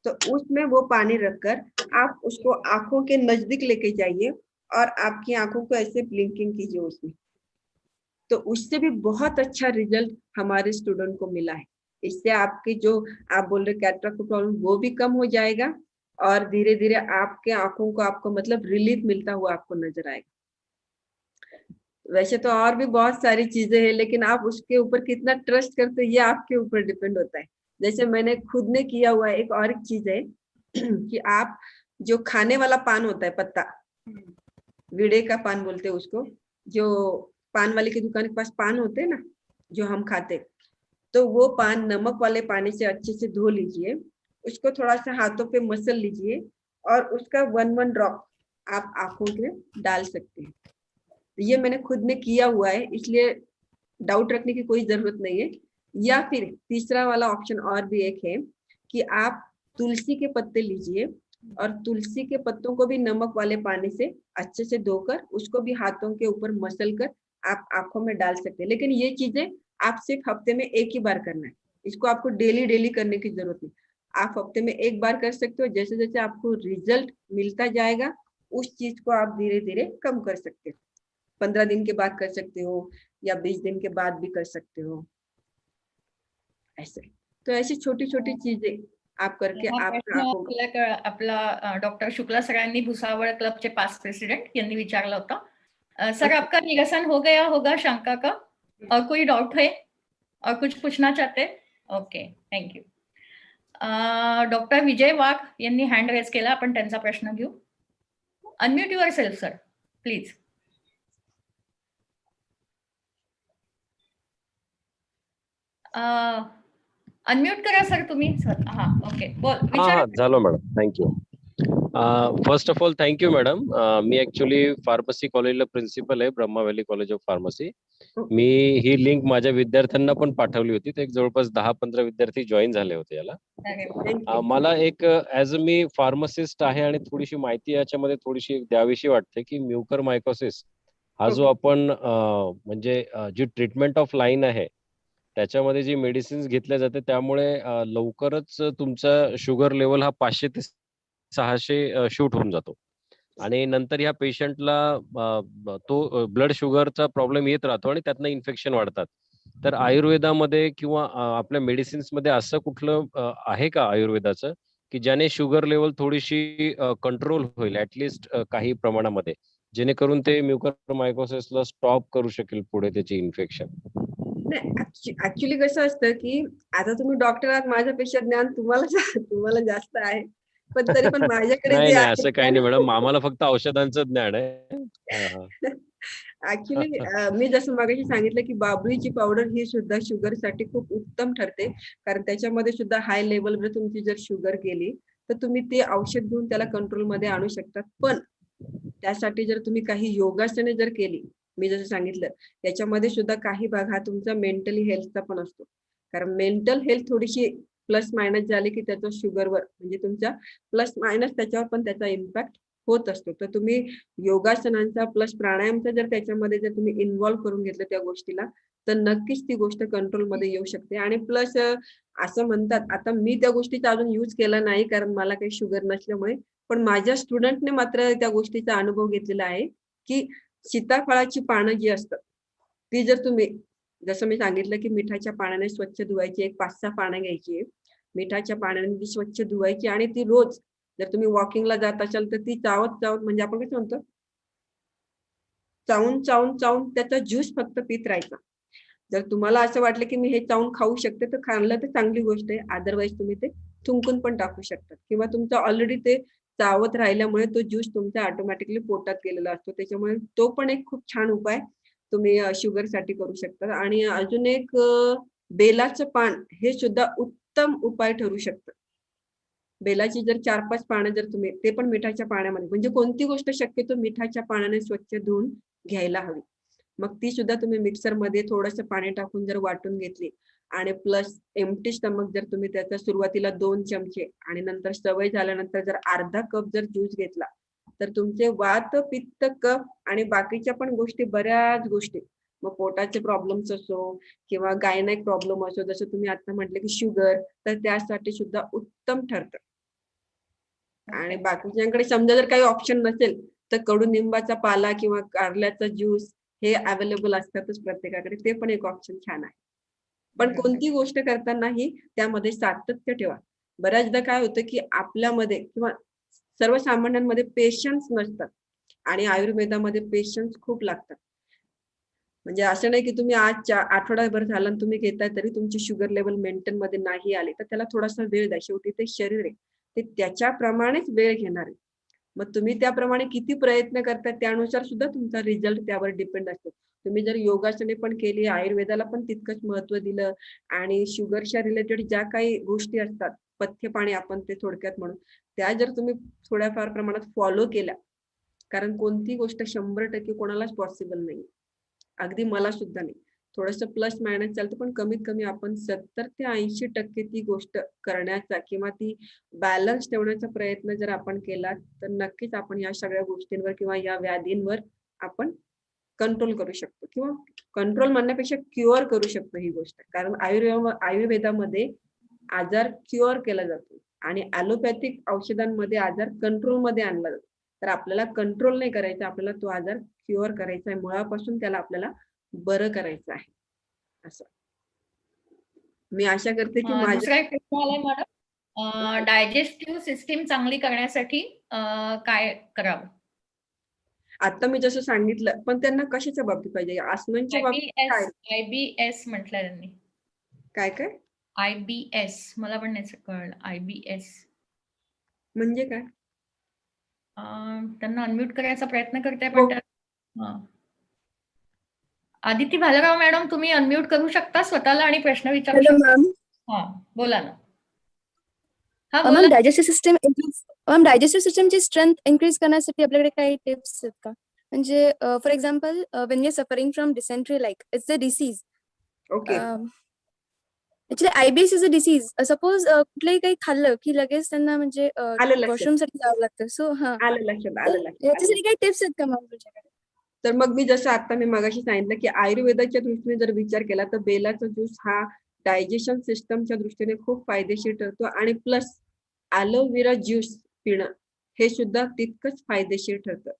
तो उसमें वो पानी रखकर आप उसको आंखों के नजदीक लेके जाइए और आपकी आंखों को ऐसे ब्लिंकिंग कीजिए उसमें। तो उससे भी बहुत अच्छा रिजल्ट हमारे स्टूडेंट को मिला है। इससे आपकी जो आप बोल रहे कैटरेक्ट का प्रॉब्लम वो भी कम हो जाएगा और धीरे धीरे आपके आंखों को आपको मतलब रिलीफ मिलता हुआ आपको नजर आएगा। वैसे तो और भी बहुत सारी चीजें हैं, लेकिन आप उसके ऊपर कितना ट्रस्ट करते हैं ये आपके ऊपर डिपेंड होता है। जैसे मैंने खुद ने किया हुआ एक और एक चीज है कि आप जो खाने वाला पान होता है, पत्ता विड़े का पान बोलते हैं उसको, जो पान वाले की दुकान के पास पान होते हैं ना जो हम खाते, तो वो पान नमक वाले पानी से अच्छे से धो लीजिए, उसको थोड़ा सा हाथों पे मसल लीजिए और उसका 1 ड्रॉप आप आंखों में डाल सकते हैं। ये मैंने खुद ने किया हुआ है, इसलिए डाउट रखने की कोई जरूरत नहीं है। या फिर तीसरा वाला ऑप्शन और भी एक है कि आप तुलसी के पत्ते लीजिए और तुलसी के पत्तों को भी नमक वाले पानी से अच्छे से धोकर उसको भी हाथों के ऊपर मसल कर आप आंखों में डाल सकते हैं। लेकिन ये चीजें आप सिर्फ हफ्ते में एक ही बार करना है, इसको आपको डेली डेली करने की जरूरत नहीं। आप हफ्ते में एक बार कर सकते हो, जैसे जैसे आपको रिजल्ट मिलता जाएगा उस चीज को आप धीरे धीरे कम कर सकते हो। 15 दिन के बाद कर सकते हो या 20 दिन के बाद भी कर सकते हो, ऐसे। तो ऐसी छोटी छोटी चीजें आप करके हा आप प्रश्न आपला डॉक्टर शुक्ला सरांनी भुसावळ क्लबचे पास्ट प्रेसिडेंट यांनी विचारला होता। सर आपका निरसन हो गया होगा शंका का, और कोई डाउट है और कुछ पूछना चाहते? Okay, thank you. डॉक्टर विजय वाघ यांनी हँड रेज केला, आपण त्यांचा प्रश्न घेऊ। Unmute your self sir please. Unmute करा सर तुम्ही। हा ओके, बोल विचारा। झालो madam, thank you. First of all thank you madam. Me actually pharmacy कॉलेजला प्रिन्सिपल आहे, Brahma valley college of pharmacy. Me he link माझ्या विद्यार्थ्यांना पण पाठवली होती, तर एक जवळपास 10-15 विद्यार्थी जॉईन झाले होते याला। मला एक ऍज मी फार्मासिस्ट आहे आणि थोडीशी माहिती याच्यामध्ये थोडीशी द्यावीशी वाटते की म्युकर मायकोसिस हा जो आपण म्हणजे जी ट्रीटमेंट ऑफ लाईन आहे त्याच्यामध्ये जी मेडिसिन्स घेतल्या जाते त्यामुळे लवकरच तुमचा शुगर लेवल हा 500 ते 600 शूट होऊन जातो आणि नंतर ह्या पेशंटला तो ब्लड शुगरचा प्रॉब्लेम येत राहतो आणि त्यातनं इन्फेक्शन वाढतात। तर आयुर्वेदामध्ये किंवा आपल्या मेडिसिन्स मध्ये असं कुठलं आहे का आयुर्वेदाचं की ज्याने शुगर लेवल थोडीशी कंट्रोल होईल ऍटलिस्ट काही प्रमाणामध्ये, जेणेकरून ते म्युकर मायकोसिसला स्टॉप करू शकेल पुढे त्याचे इन्फेक्शन? नाही, ऍक्च्युली कसं असतं की आता तुम्ही डॉक्टर आहात, माझ्यापेक्षा ज्ञान तुम्हाला जास्त आहे, पण तरी पण माझ्याकडे नाही जे नाही आहे असं काही नाही मॅडम, आम्हाला फक्त औषधांचं ज्ञान आहे। ऍक्च्युली मी जसं मागाशी सांगितलं की बाबळीची पावडर ही सुद्धा शुगर साठी खूप उत्तम ठरते, कारण त्याच्यामध्ये सुद्धा हाय लेवलवर तुमची जर शुगर गेली तर तुम्ही ते औषध घेऊन त्याला कंट्रोल मध्ये आणू शकतात। पण त्यासाठी जर तुम्ही काही योगासने जर केली, मी जसं सांगितलं त्याच्यामध्ये सुद्धा काही भाग हा तुमचा मेंटली हेल्थचा पण असतो, कारण मेंटल हेल्थ थोडीशी प्लस मायनस झाली की त्याचा शुगरवर म्हणजे तुमच्या प्लस मायनस त्याच्यावर पण त्याचा इम्पॅक्ट होत असतो। तर तुम्ही योगासनांचा प्लस प्राणायामचा जर त्याच्यामध्ये जर तुम्ही इन्व्हॉल्व करून घेतलं त्या गोष्टीला, तर नक्कीच ती गोष्ट कंट्रोलमध्ये येऊ शकते। आणि प्लस असं म्हणतात. आता मी त्या गोष्टीचा अजून यूज केला नाही कारण मला काही शुगर नसल्यामुळे, पण माझ्या स्टुडंटने मात्र त्या गोष्टीचा अनुभव घेतलेला आहे की सीताफळाची पानं जी असतात ती जर तुम्ही, जसं मी सांगितलं की मिठाच्या पाण्याने स्वच्छ धुवायची, एक 5-6 पानं घ्यायची, मिठाच्या पाण्याने ती स्वच्छ धुवायची आणि ती रोज जर तुम्ही वॉकिंगला जात असाल तर ती चावत चावत, म्हणजे आपण कसं म्हणतो, चावून चावून चावून त्याचा ज्यूस फक्त पीत राहायचा. जर तुम्हाला असं वाटलं की मी हे चावून खाऊ शकते तर खाल्लं तर चांगली गोष्ट आहे, अदरवाईज तुम्ही ते थुंकून पण टाकू शकता किंवा तुमचं ऑलरेडी ते चावत राहिल्यामुळे तो ज्यूस तुमचा ऑटोमॅटिकली पोटात गेलेला असतो. त्याच्यामुळे तो पण एक खूप छान उपाय तुम्ही शुगरसाठी करू शकता. आणि अजून एक बेलाचं पान हे सुद्धा उत्तम उपाय ठरू शकतं. बेलाची जर 4-5 पानं जर तुम्ही, ते पण मिठाच्या पाण्यामध्ये, म्हणजे कोणती गोष्ट शक्यतो मिठाच्या पाण्याने स्वच्छ धुवून घ्यायला हवी. मग ती सुद्धा तुम्ही मिक्सरमध्ये थोडंसं पाणी टाकून जर वाटून घेतली आणि प्लस एम्प्टी स्टमक जर तुम्ही त्याचा सुरुवातीला 2 चमचे आणि नंतर सवय झाल्यानंतर जर अर्धा कप जर ज्यूस घेतला तर तुमचे वात, पित्त, कफ आणि बाकीच्या पण गोष्टी, बऱ्याच गोष्टी, मग पोटाचे प्रॉब्लेम्स असो किंवा गायनेक प्रॉब्लेम असो, जसं तुम्ही आता म्हटले की शुगर, तर त्यासाठी सुद्धा उत्तम ठरतं. आणि बाकीच्यांकडे समजा जर काही ऑप्शन नसेल तर कडुनिंबाचा पाला किंवा कारल्याचा ज्यूस हे अवेलेबल असतातच प्रत्येकाकडे, ते पण एक ऑप्शन छान आहे. पण कोणती गोष्ट करतानाही त्यामध्ये सातत्य ठेवा. बऱ्याचदा काय होतं की आपल्यामध्ये किंवा सर्वसामान्यांमध्ये पेशन्स नसतात आणि आयुर्वेदामध्ये पेशन्स खूप लागतात. म्हणजे असं नाही की तुम्ही आज आठवडाभर झाला आणि तुम्ही घेताय तरी तुमची शुगर लेवल मेंटेन मध्ये नाही आली, तर त्याला थोडासा वेळ द्या. शेवटी ते शरीर आहे, ते त्याच्याप्रमाणेच वेळ घेणार आहे. मग तुम्ही त्याप्रमाणे किती प्रयत्न करता त्यानुसार सुद्धा तुमचा रिझल्ट त्यावर डिपेंड असतो. तुम्ही जर योगासने पण केली, आयुर्वेदाला पण तितकंच महत्व दिलं आणि शुगरच्या रिलेटेड ज्या काही गोष्टी असतात, पथ्य पाणी आपण ते थोडक्यात म्हणू, त्या जर तुम्ही थोड्याफार प्रमाणात फॉलो केल्या, कारण कोणती गोष्ट 100% कोणालाच पॉसिबल नाही, अगदी मला सुद्धा नाही. थोडंसं प्लस मायनस चालतं, पण कमीत कमी आपण 70 ते 80% ती गोष्ट करण्याचा किंवा ती बॅलन्स ठेवण्याचा प्रयत्न जर आपण केला तर नक्कीच आपण या सगळ्या गोष्टींवर किंवा या व्याधींवर आपण कंट्रोल करू शकतो किंवा कंट्रोल म्हणण्यापेक्षा क्युअर करू शकतो ही गोष्ट. कारण आयुर्वेदामध्ये आजार क्युअर केला जातो आणि ॲलोपॅथिक औषधांमध्ये आजार कंट्रोलमध्ये आणला जातो. तर आपल्याला कंट्रोल नाही करायचा, आपल्याला तो आजार क्युअर करायचा आहे, मुळापासून त्याला आपल्याला बरं करायचं आहे. असं मी आशा करते की माझ्या दुसरा एक प्रश्न आलाय मॅडम, डायजेस्टिव्ह सिस्टीम चांगली करण्यासाठी काय करावं? आता मी जसं सांगितलं, पण त्यांना कशाच्या बाबतीत पाहिजे, आसनांच्या बाबतीत काय आयबीएस म्हटलं त्यांनी. काय काय आयबीएस मला पण नाही कळलं. आयबीएस म्हणजे काय? त्यांना अनम्यूट करायचा प्रयत्न करते हो. पण आदिती भालेराव मॅडम, तुम्ही अनम्यूट करू शकता स्वतःला आणि प्रश्न विचारू हॅलो शकता. मॅम. हा बोला ना. हा मॅम, बोला. डायजेस्टिव्ह सिस्टमची स्ट्रेंथ इन्क्रीज करण्यासाठी आपल्याकडे काही टिप्स आहेत का? म्हणजे for example Wien you suffering from dysentery, like it's a disease. Okay. Actually IBS is a disease. Suppose कुठलंही काही खाल्लं की लगेच त्यांना म्हणजे आलं लक्षात. वॉशरूमसाठी जावं लागतं. सो हा, आलं लक्षात. याच्यासाठी काही टिप्स आहेत का मॅम तुमच्याकडे? तर मग मी जसं आता मी मगाशी सांगितलं की आयुर्वेदाच्या दृष्टीने जर विचार केला तर बेलाचा ज्यूस हा डायजेशन सिस्टमच्या दृष्टीने खूप फायदेशीर ठरतो आणि प्लस ॲलोवेरा ज्यूस पिणं हे सुद्धा तितकंच फायदेशीर ठरतं.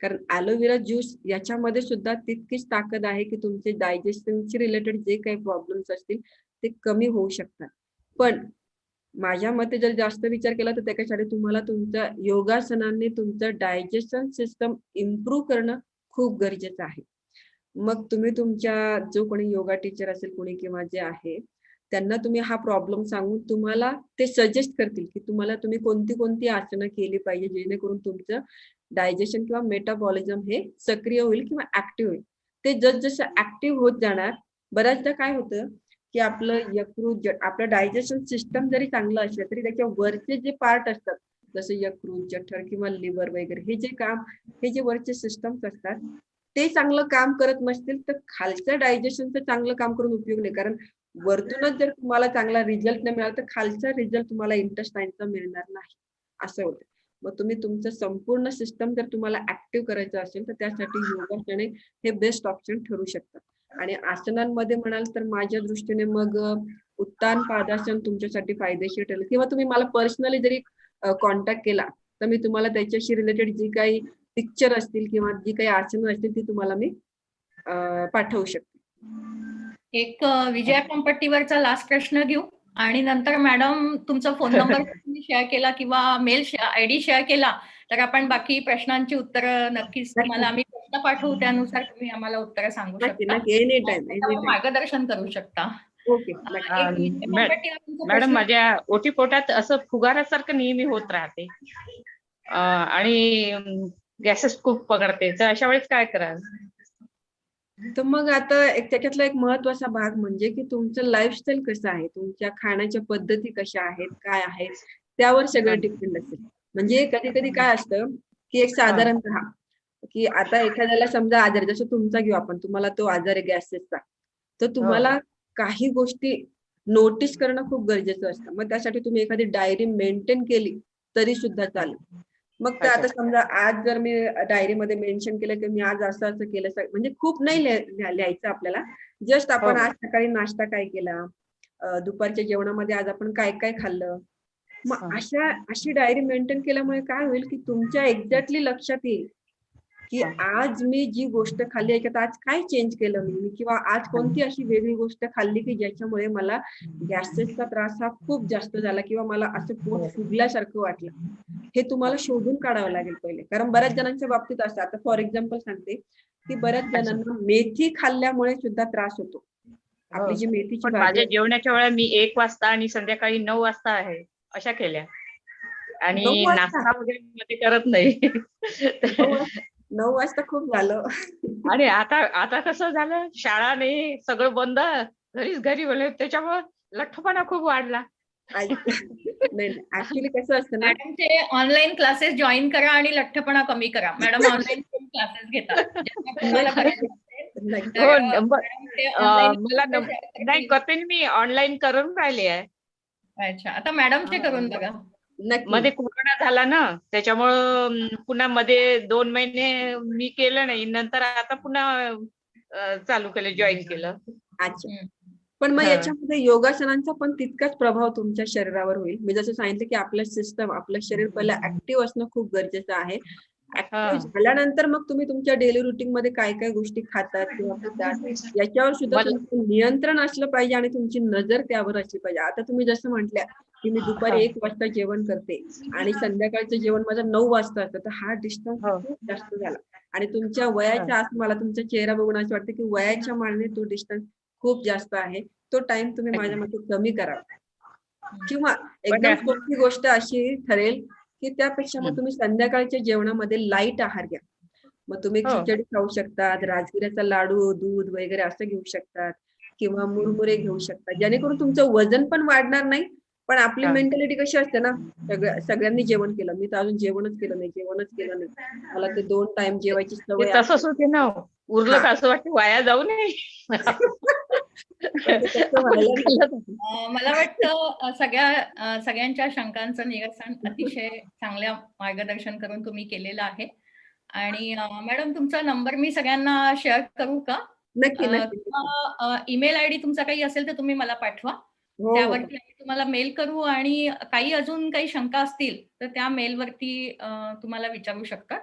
कारण ॲलोवेरा ज्यूस याच्यामध्ये सुद्धा तितकीच ताकद आहे की तुमचे डायजेशनशी रिलेटेड जे काही प्रॉब्लेम्स असतील ते कमी होऊ शकतात. पण माझ्या मते जर जास्त विचार केला तर त्याच्यासाठी तुम्हाला तुमच्या योगासनांनी तुमचं डायजेशन सिस्टम इम्प्रूव्ह करणं खूप गरजेचं आहे. मग तुम्ही तुमच्या जो कोणी योगा टीचर असेल कोणी किंवा जे आहे त्यांना तुम्ही हा प्रॉब्लेम सांगून तुम्हाला ते सजेस्ट करतील की तुम्हाला तुम्ही कोणती आसनं केली पाहिजे जेणेकरून तुमचं डायजेशन किंवा मेटाबॉलिझम हे सक्रिय होईल किंवा ऍक्टिव्ह होईल. ते जसं ऍक्टिव्ह होत जाणार, बऱ्याचदा काय होतं की आपलं यकृत, आपलं डायजेशन सिस्टम जरी चांगलं असलं तरी त्याच्या वरचे जे पार्ट असतात जसं यकृत, जठर किंवा लिव्हर वगैरे हे जे वरचे सिस्टम्स असतात ते चांगलं काम करत नसतील तर खालचं डायजेशनचं चांगलं काम करून उपयोग नाही. कारण वरतूनच जर तुम्हाला चांगला रिझल्ट नाही मिळाला तर खालचा रिझल्ट तुम्हाला इंटेस्टाईनचा मिळणार नाही, असं होतं. मग तुम्ही तुमचं संपूर्ण सिस्टम जर तुम्हाला ऍक्टिव्ह करायचं असेल तर त्यासाठी योगासने हे बेस्ट ऑप्शन ठरू शकतात. आणि आसनांमध्ये म्हणाल तर माझ्या दृष्टीने मग उत्तान पादासन तुमच्यासाठी फायदेशीर ठरेल, किंवा तुम्ही मला पर्सनली जरी कॉन्टॅक्ट केला तर मी तुम्हाला त्याच्याशी रिलेटेड जी काही पिक्चर असतील किंवा जी काही आसनं असतील ती तुम्हाला मी पाठवू शकते. एक विजया कंपट्टीवरचा लास्ट प्रश्न घेऊ आणि नंतर मॅडम तुमचा फोन नंबर शेअर केला किंवा मेल आयडी शेअर केला तर आपण बाकी प्रश्नांची उत्तरं नक्कीच तुम्हाला आम्ही प्रश्न पाठवू, त्यानुसार तुम्ही आम्हाला उत्तरं सांगू नक्की शकता, नक्की एनी टाइम मार्गदर्शन करू शकता. ओके. मॅडम माझ्या ओटी पोटात असं फुगारासारखं नेहमी होत राहते आणि गॅसेस खूप पकडते, तर अशा वेळेस काय कराल? तर मग आता त्याच्यातला एक महत्वाचा भाग म्हणजे की तुमचं लाईफस्टाईल कसं आहे, तुमच्या खाण्याच्या पद्धती कशा आहेत, काय आहेत, त्यावर सगळं डिपेंड असेल. म्हणजे कधी कधी काय असतं की एक साधारणतः की आता एखाद्याला समजा आजार, जसं तुमचा घेऊ आपण, तुम्हाला तो आजार आहे गॅसेसचा, तर तुम्हाला काही गोष्टी नोटीस करणं खूप गरजेचं असतं. मग त्यासाठी तुम्ही एखादी डायरी मेंटेन केली तरी सुद्धा चालेल. मग ते आता समजा आज जर मी डायरीमध्ये मेन्शन केलं की मी आज असं असं केलं, म्हणजे खूप नाही लिहायचं आपल्याला, जस्ट आपण आज सकाळी नाश्ता काय केला, दुपारच्या जेवणामध्ये आज आपण काय काय खाल्लं. मग अशी डायरी मेंटेन केल्यामुळे काय होईल की तुमच्या एक्झॅक्टली लक्षात येईल की आज मी जी गोष्ट खाल्ली याच्यात आज काय चेंज केलं मी, किंवा आज कोणती अशी वेगळी गोष्ट खाल्ली की ज्याच्यामुळे मला गॅसेसचा त्रास हा खूप जास्त झाला किंवा मला असं पोट फुगल्यासारखं वाटलं. हे तुम्हाला शोधून काढावं लागेल पहिले, कारण बऱ्याच जणांच्या बाबतीत असं, आता फॉर एक्झाम्पल सांगते की बऱ्याच जणांना मेथी खाल्ल्यामुळे सुद्धा त्रास होतो. आपली जी मेथीची पण भाजी माझ्या जेवणाच्या वेळा मी 1 वाजता आणि संध्याकाळी 9 वाजता आहे अशा केल्या, आणि 9 वाजता? नाश्ता वगैरे मध्ये करत नाही. 9 वाजता खूप झालं. आणि आता कसं झालं, शाळा नाही, सगळं बंद, घरी बोलले, त्याच्यामुळे लठ्ठपणा खूप वाढला. नाही ऍक्च्युली कसं असतं ना, मॅडमचे ऑनलाईन क्लासेस जॉईन करा आणि लठ्ठपणा कमी करा. मॅडम ऑनलाईन क्लासेस घेतात. ज्यांना तुम्हाला करायचं असेल, नक्की. तर, हो, मॅडम ते online मला classes नाही करते ना, मी ऑनलाईन करून राहिले आहे. अच्छा, आता मॅडमचे करून बघा. नक्की मध्ये कोरोना झाला ना, त्याच्यामुळं पुन्हा मध्ये 2 महिने मी केलं नाही, नंतर आता पुन्हा चालू केलं, जॉईन केलं. अच्छा. पण मग याच्यामध्ये योगासनांचा पण तितकाच प्रभाव तुमच्या शरीरावर होईल. मी जसं सांगितलं की आपलं सिस्टम, आपलं शरीर पहिलं ऍक्टिव्ह असणं खूप गरजेचं आहे. ऍक्टिव्ह झाल्यानंतर मग तुम्ही तुमच्या डेली रुटीन मध्ये काय काय गोष्टी खातात किंवा पितात याच्यावर सुद्धा तुमचं नियंत्रण असलं पाहिजे आणि तुमची नजर त्यावर असली पाहिजे. आता तुम्ही जसं म्हटल्या की मी दुपारी 1 वाजता जेवण करते आणि संध्याकाळचं जेवण माझं 9 वाजता असतं, तर हा डिस्टन्स खूप जास्त झाला. आणि तुमच्या वयाच्या असं मला तुमचा चेहरा बघून असं वाटतं की वयाच्या मानाने तो डिस्टन्स खूप जास्त आहे. तो टाइम तुम्ही माझ्या मते कमी करा, किंवा एकदम सोपी गोष्ट अशी ठरेल की त्यापेक्षा मग तुम्ही संध्याकाळच्या जेवणामध्ये लाईट आहार घ्या. मग तुम्ही खिचडी खाऊ शकतात, राजगिऱ्याचा लाडू, दूध वगैरे असं घेऊ शकतात, किंवा मुरमुरे घेऊ शकतात, जेणेकरून तुमचं वजन पण वाढणार नाही. पण आपली मेंटॅलिटी कशी असते ना, सगळ्यांनी जेवण केलं, मी तर अजून जेवणच केलं नाही, मला ते 2 टाइम जेवायची सवय आहे. तसंच होते ना, उरलं का असं वाटतं वाया जाऊ नये. मला वाटतं सगळ्यांच्या शंकांचं निरसन अतिशय चांगल्या मार्गदर्शन करून तुम्ही केलेलं आहे. आणि मॅडम तुमचा नंबर मी सगळ्यांना शेअर करू का? नक्की. ईमेल आयडी तुमचा काही असेल तर तुम्ही मला पाठवा, त्यावरती आम्ही तुम्हाला मेल करू, आणि काही अजून काही शंका असतील तर त्या मेलवरती तुम्हाला विचारू शकता.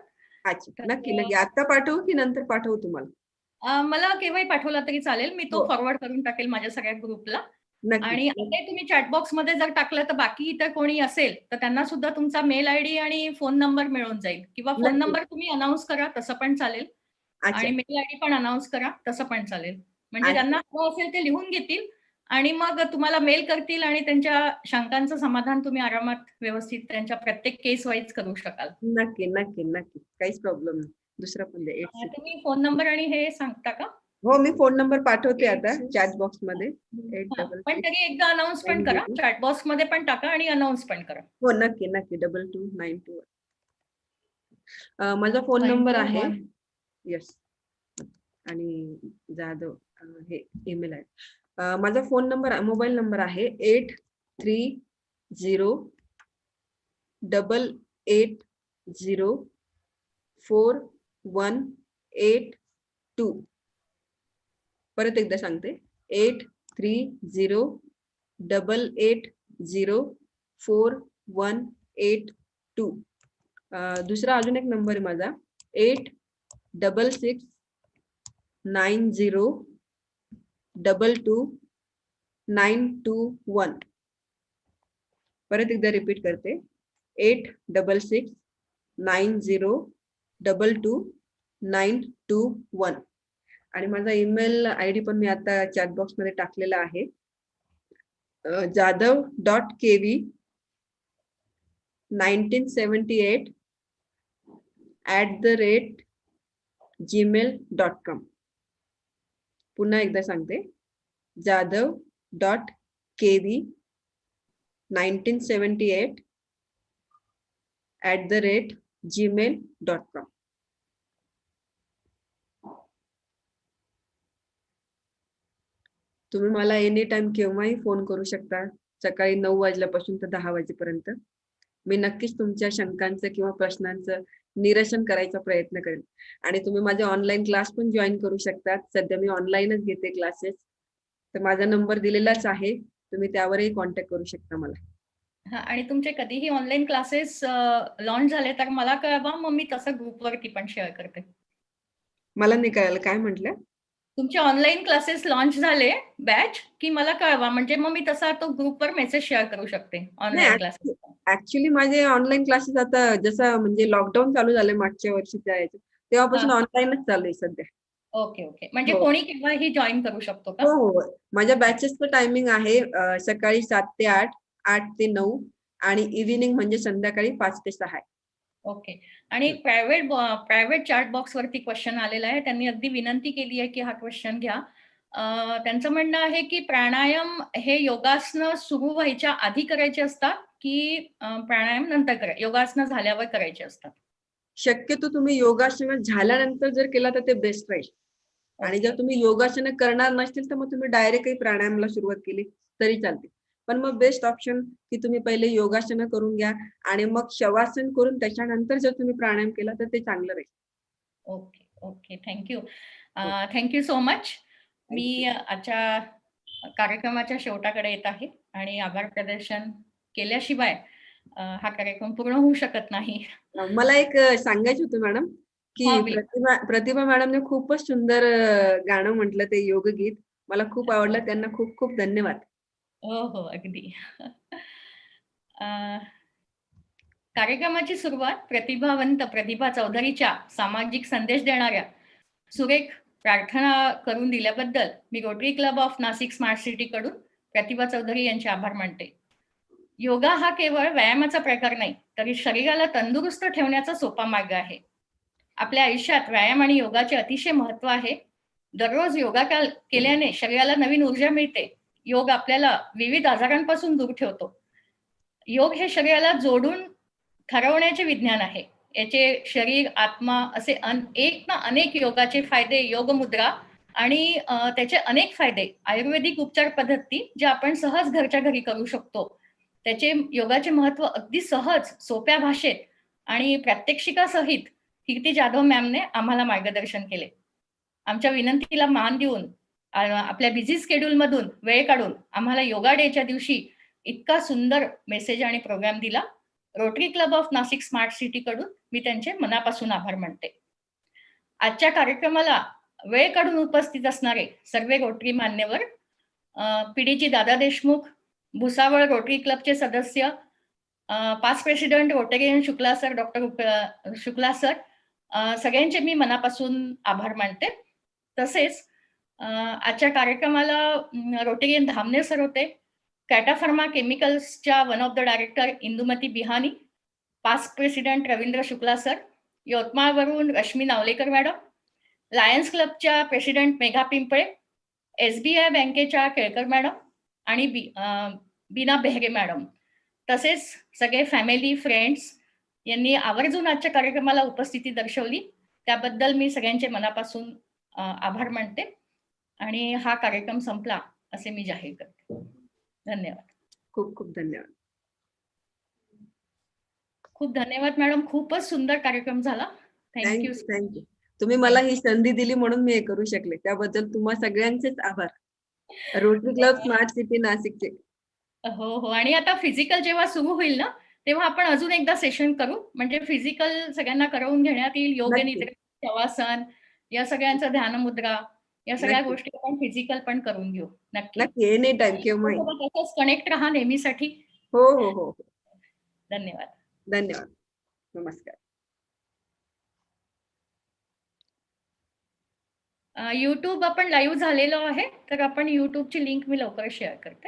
अच्छा, नक्की. आता पाठवू की नंतर पाठवू तुम्हाला? मला केव्हाही पाठवला तरी चालेल, मी तो फॉरवर्ड करून टाकेल माझ्या सगळ्या ग्रुपला. आणि आता तुम्ही चॅटबॉक्स मध्ये जर टाकलं तर बाकी इतर कोणी असेल तर त्यांना सुद्धा तुमचा मेल आयडी आणि फोन नंबर मिळून जाईल, किंवा फोन नंबर तुम्ही अनाऊन्स करा तसं पण चालेल, आणि मेल आयडी पण अनाऊन्स करा तसं पण चालेल. म्हणजे ज्यांना हवं असेल ते लिहून घेतील आणि मग तुम्हाला मेल करतील, आणि त्यांच्या शंकांचं समाधान तुम्ही आरामात व्यवस्थित त्यांच्या प्रत्येक केस वाईज करू शकाल. नक्की. काहीच प्रॉब्लेम नाही. दुसरा पण द्या. तुम्ही फोन नंबर आणि हे सांगता का? हो, मी फोन नंबर पाठवते आता चॅट बॉक्स मध्ये. पण तरी एकदा अनाऊन्स पण करा, चॅट बॉक्स मध्ये पण टाका आणि अनाऊन्स पण करा. हो, नक्की. 2292. माझा फोन नंबर आहे. येस. आणि जाधव हे ईमेल आहे. माझा फोन नंबर, मोबाईल नंबर आहे 8308804182. परत एकदा सांगते, 8308804182. 88041882. दुसरा अजून एक नंबर आहे माझा 8669022921. परत एकदा रिपीट करते 8669022921. आणि माझा ईमेल आयडी पण मी आता चॅट बॉक्स मध्ये टाकलेला आहे. jadhav.kv1978@gmail.com. पुन्हा एकदा सांगते jadhav.kv1978@gmail.com. तुम्ही मला एनी टाइम केव्हाही फोन करू शकता, सकाळी 9 वाजल्यापासून तर 10 वाजेपर्यंत. मी नक्कीच तुमच्या शंकांचं किंवा प्रश्नांचं निरसन करायचा प्रयत्न करेन. आणि तुम्ही माझे ऑनलाईन क्लास पण जॉईन करू शकतात. सध्या मी ऑनलाईनच घेते क्लासेस, तर माझा नंबर दिलेलाच आहे, तुम्ही त्यावरही कॉन्टॅक्ट करू शकता मला. हा, आणि तुमचे कधीही ऑनलाईन क्लासेस लॉन्च झाले तर मला कळवा, मग मी तसं ग्रुपवरती पण शेअर करते. मला नाही कळालं, काय म्हटलं? तुमचे ऑनलाईन क्लासेस लॉन्च झाले बॅच की मला कळवा, म्हणजे मग मी तसा तो ग्रुपवर मेसेज शेअर करू शकते ऑनलाईन क्लासेस. ऍक्च्युली माझे ऑनलाईन क्लासेस आता जसं म्हणजे लॉकडाऊन चालू झाले मागच्या वर्षीच्या याच्यात, तेव्हापासून ऑनलाईनच चालू आहे सध्या. ओके ओके, म्हणजे हो. कोणी केव्हाही जॉईन करू शकतो का? हो हो, माझ्या बॅचेसचं टायमिंग आहे सकाळी 7 ते 8, 8 ते 9 आणि इव्हिनिंग म्हणजे संध्याकाळी 5 ते 6. ओके. आणि प्रायव्हेट चॅट बॉक्स वरती क्वेश्चन आलेला आहे, त्यांनी अगदी विनंती केली आहे की हा क्वेश्चन घ्या. त्यांचं म्हणणं आहे की प्राणायाम हे योगासनं सुरू व्हायच्या आधी करायचे असतात की प्राणायाम नंतर योगासनं झाल्यावर करायचे असतात? शक्यतो तुम्ही योगासन झाल्यानंतर जर केला तर ते बेस्ट राहील. आणि जर तुम्ही योगासन करणार नसतील तर मग तुम्ही डायरेक्टली प्राणायामला सुरुवात केली तरी चालते. पण मग बेस्ट ऑप्शन की तुम्ही पहिले योगासन करून घ्या आणि मग शवासन करून त्याच्यानंतर जर तुम्ही प्राणायाम केला तर ते चांगलं राहील. Okay okay, thank you. Thank you so much. मी आजच्या कार्यक्रमाच्या शेवटाकडे येत आहे आणि आभार प्रदर्शन केल्याशिवाय हा कार्यक्रम पूर्ण होऊ शकत नाही. मला एक सांगायचं होतं मॅडम की हा, बिलकुल. प्रतिभा मॅडमने खूपच सुंदर गाणं म्हटलं, ते योगगीत मला खूप आवडलं. त्यांना खूप खूप धन्यवाद. हो हो, अगदी. कार्यक्रमाची सुरुवात प्रतिभावंत प्रतिभा चौधरीच्या सामाजिक संदेश देणाऱ्या सुरेख प्रार्थना करून दिल्याबद्दल मी rotary club of Nashik smart city कडून प्रतिभा चौधरी यांचे आभार मानते. योगा हा केवळ व्यायामाचा प्रकार नाही, तर शरीराला तंदुरुस्त ठेवण्याचा सोपा मार्ग आहे. आपल्या आयुष्यात व्यायाम आणि योगाचे अतिशय महत्व आहे. दररोज योगा केल्याने शरीराला नवीन ऊर्जा मिळते. योग आपल्याला विविध आजारांपासून दूर ठेवतो. योग हे शरीराला जोडून ठरवण्याचे विज्ञान आहे. याचे शरीर, आत्मा असे अनेक योगाचे फायदे, योग मुद्रा आणि त्याचे अनेक फायदे आयुर्वेदिक उपचार पद्धती जे आपण सहज घरच्या घरी करू शकतो. त्याचे योगाचे महत्व अगदी सहज, सोप्या भाषेत आणि प्रात्यक्षिकासहित कीर्ती जाधव मॅमने आम्हाला मार्गदर्शन केले. आमच्या विनंतीला मान देऊन आपल्या बिझी स्केड्यूल मधून वेळ काढून आम्हाला योगा डेच्या दिवशी इतका सुंदर मेसेज आणि प्रोग्राम दिला. Rotary club of Nashik smart city कडून मी त्यांचे मनापासून आभार मानते. आजच्या कार्यक्रमाला वेळ काढून उपस्थित असणारे सर्व रोटरी मान्यवर, पीडीजी दादा देशमुख, भुसावळ रोटरी क्लबचे सदस्य, past president Rotarian Shukla sir, doctor Shukla sir, सगळ्यांचे मी मनापासून आभार मानते. तसेच आजच्या कार्यक्रमाला रोटेरियन धामणे सर होते, कॅटा फार्मा केमिकल्सच्या one of the director Indumati Bihani, past president Ravindra Shukla sir, यवतमाळवरून रश्मी नावलेकर मॅडम, लायन्स क्लबच्या प्रेसिडेंट मेघा पिंपळे, SBI बँकेच्या केळकर मॅडम आणि बीना बेहरे मॅडम, तसेच सगळे फॅमिली फ्रेंड्स यांनी आवर्जून आजच्या कार्यक्रमाला उपस्थिती दर्शवली. त्याबद्दल मी सगळ्यांचे मनापासून आभार मानते आणि हा कार्यक्रम संपला असे मी जाहीर करते. धन्यवाद. खूप खूप धन्यवाद. खूप धन्यवाद मॅडम, खूपच सुंदर कार्यक्रम झाला. थँक्यू. थँक्यू. तुम्ही मला ही संधी दिली म्हणून मी हे करू शकले, त्याबद्दल तुम्हा सगळ्यांचेच आभार. रोटरी क्लब स्मार्ट सिटी नाशिकचे हो, हो. आणि आता फिजिकल जेव्हा सुरू होईल ना, तेव्हा आपण अजून एकदा सेशन करू. म्हणजे फिजिकल सगळ्यांना करवून घेण्यात येईल. योग नक्की निद्रा, शवासन या सगळ्यांचं ध्यानमुद्रा या सगळ्या नक्की गोष्टी आपण फिजिकल पण करून घेऊ. नक्की. नक्की एनी टाइम केव्हाही. सोबत असंच कनेक्ट राहा नेहमीसाठी. हो हो हो हो. धन्यवाद. धन्यवाद. नमस्कार. YouTube आपण लाईव्ह झालेलो आहे. तर आपण YouTubeची लिंक मी लवकरच शेअर करते.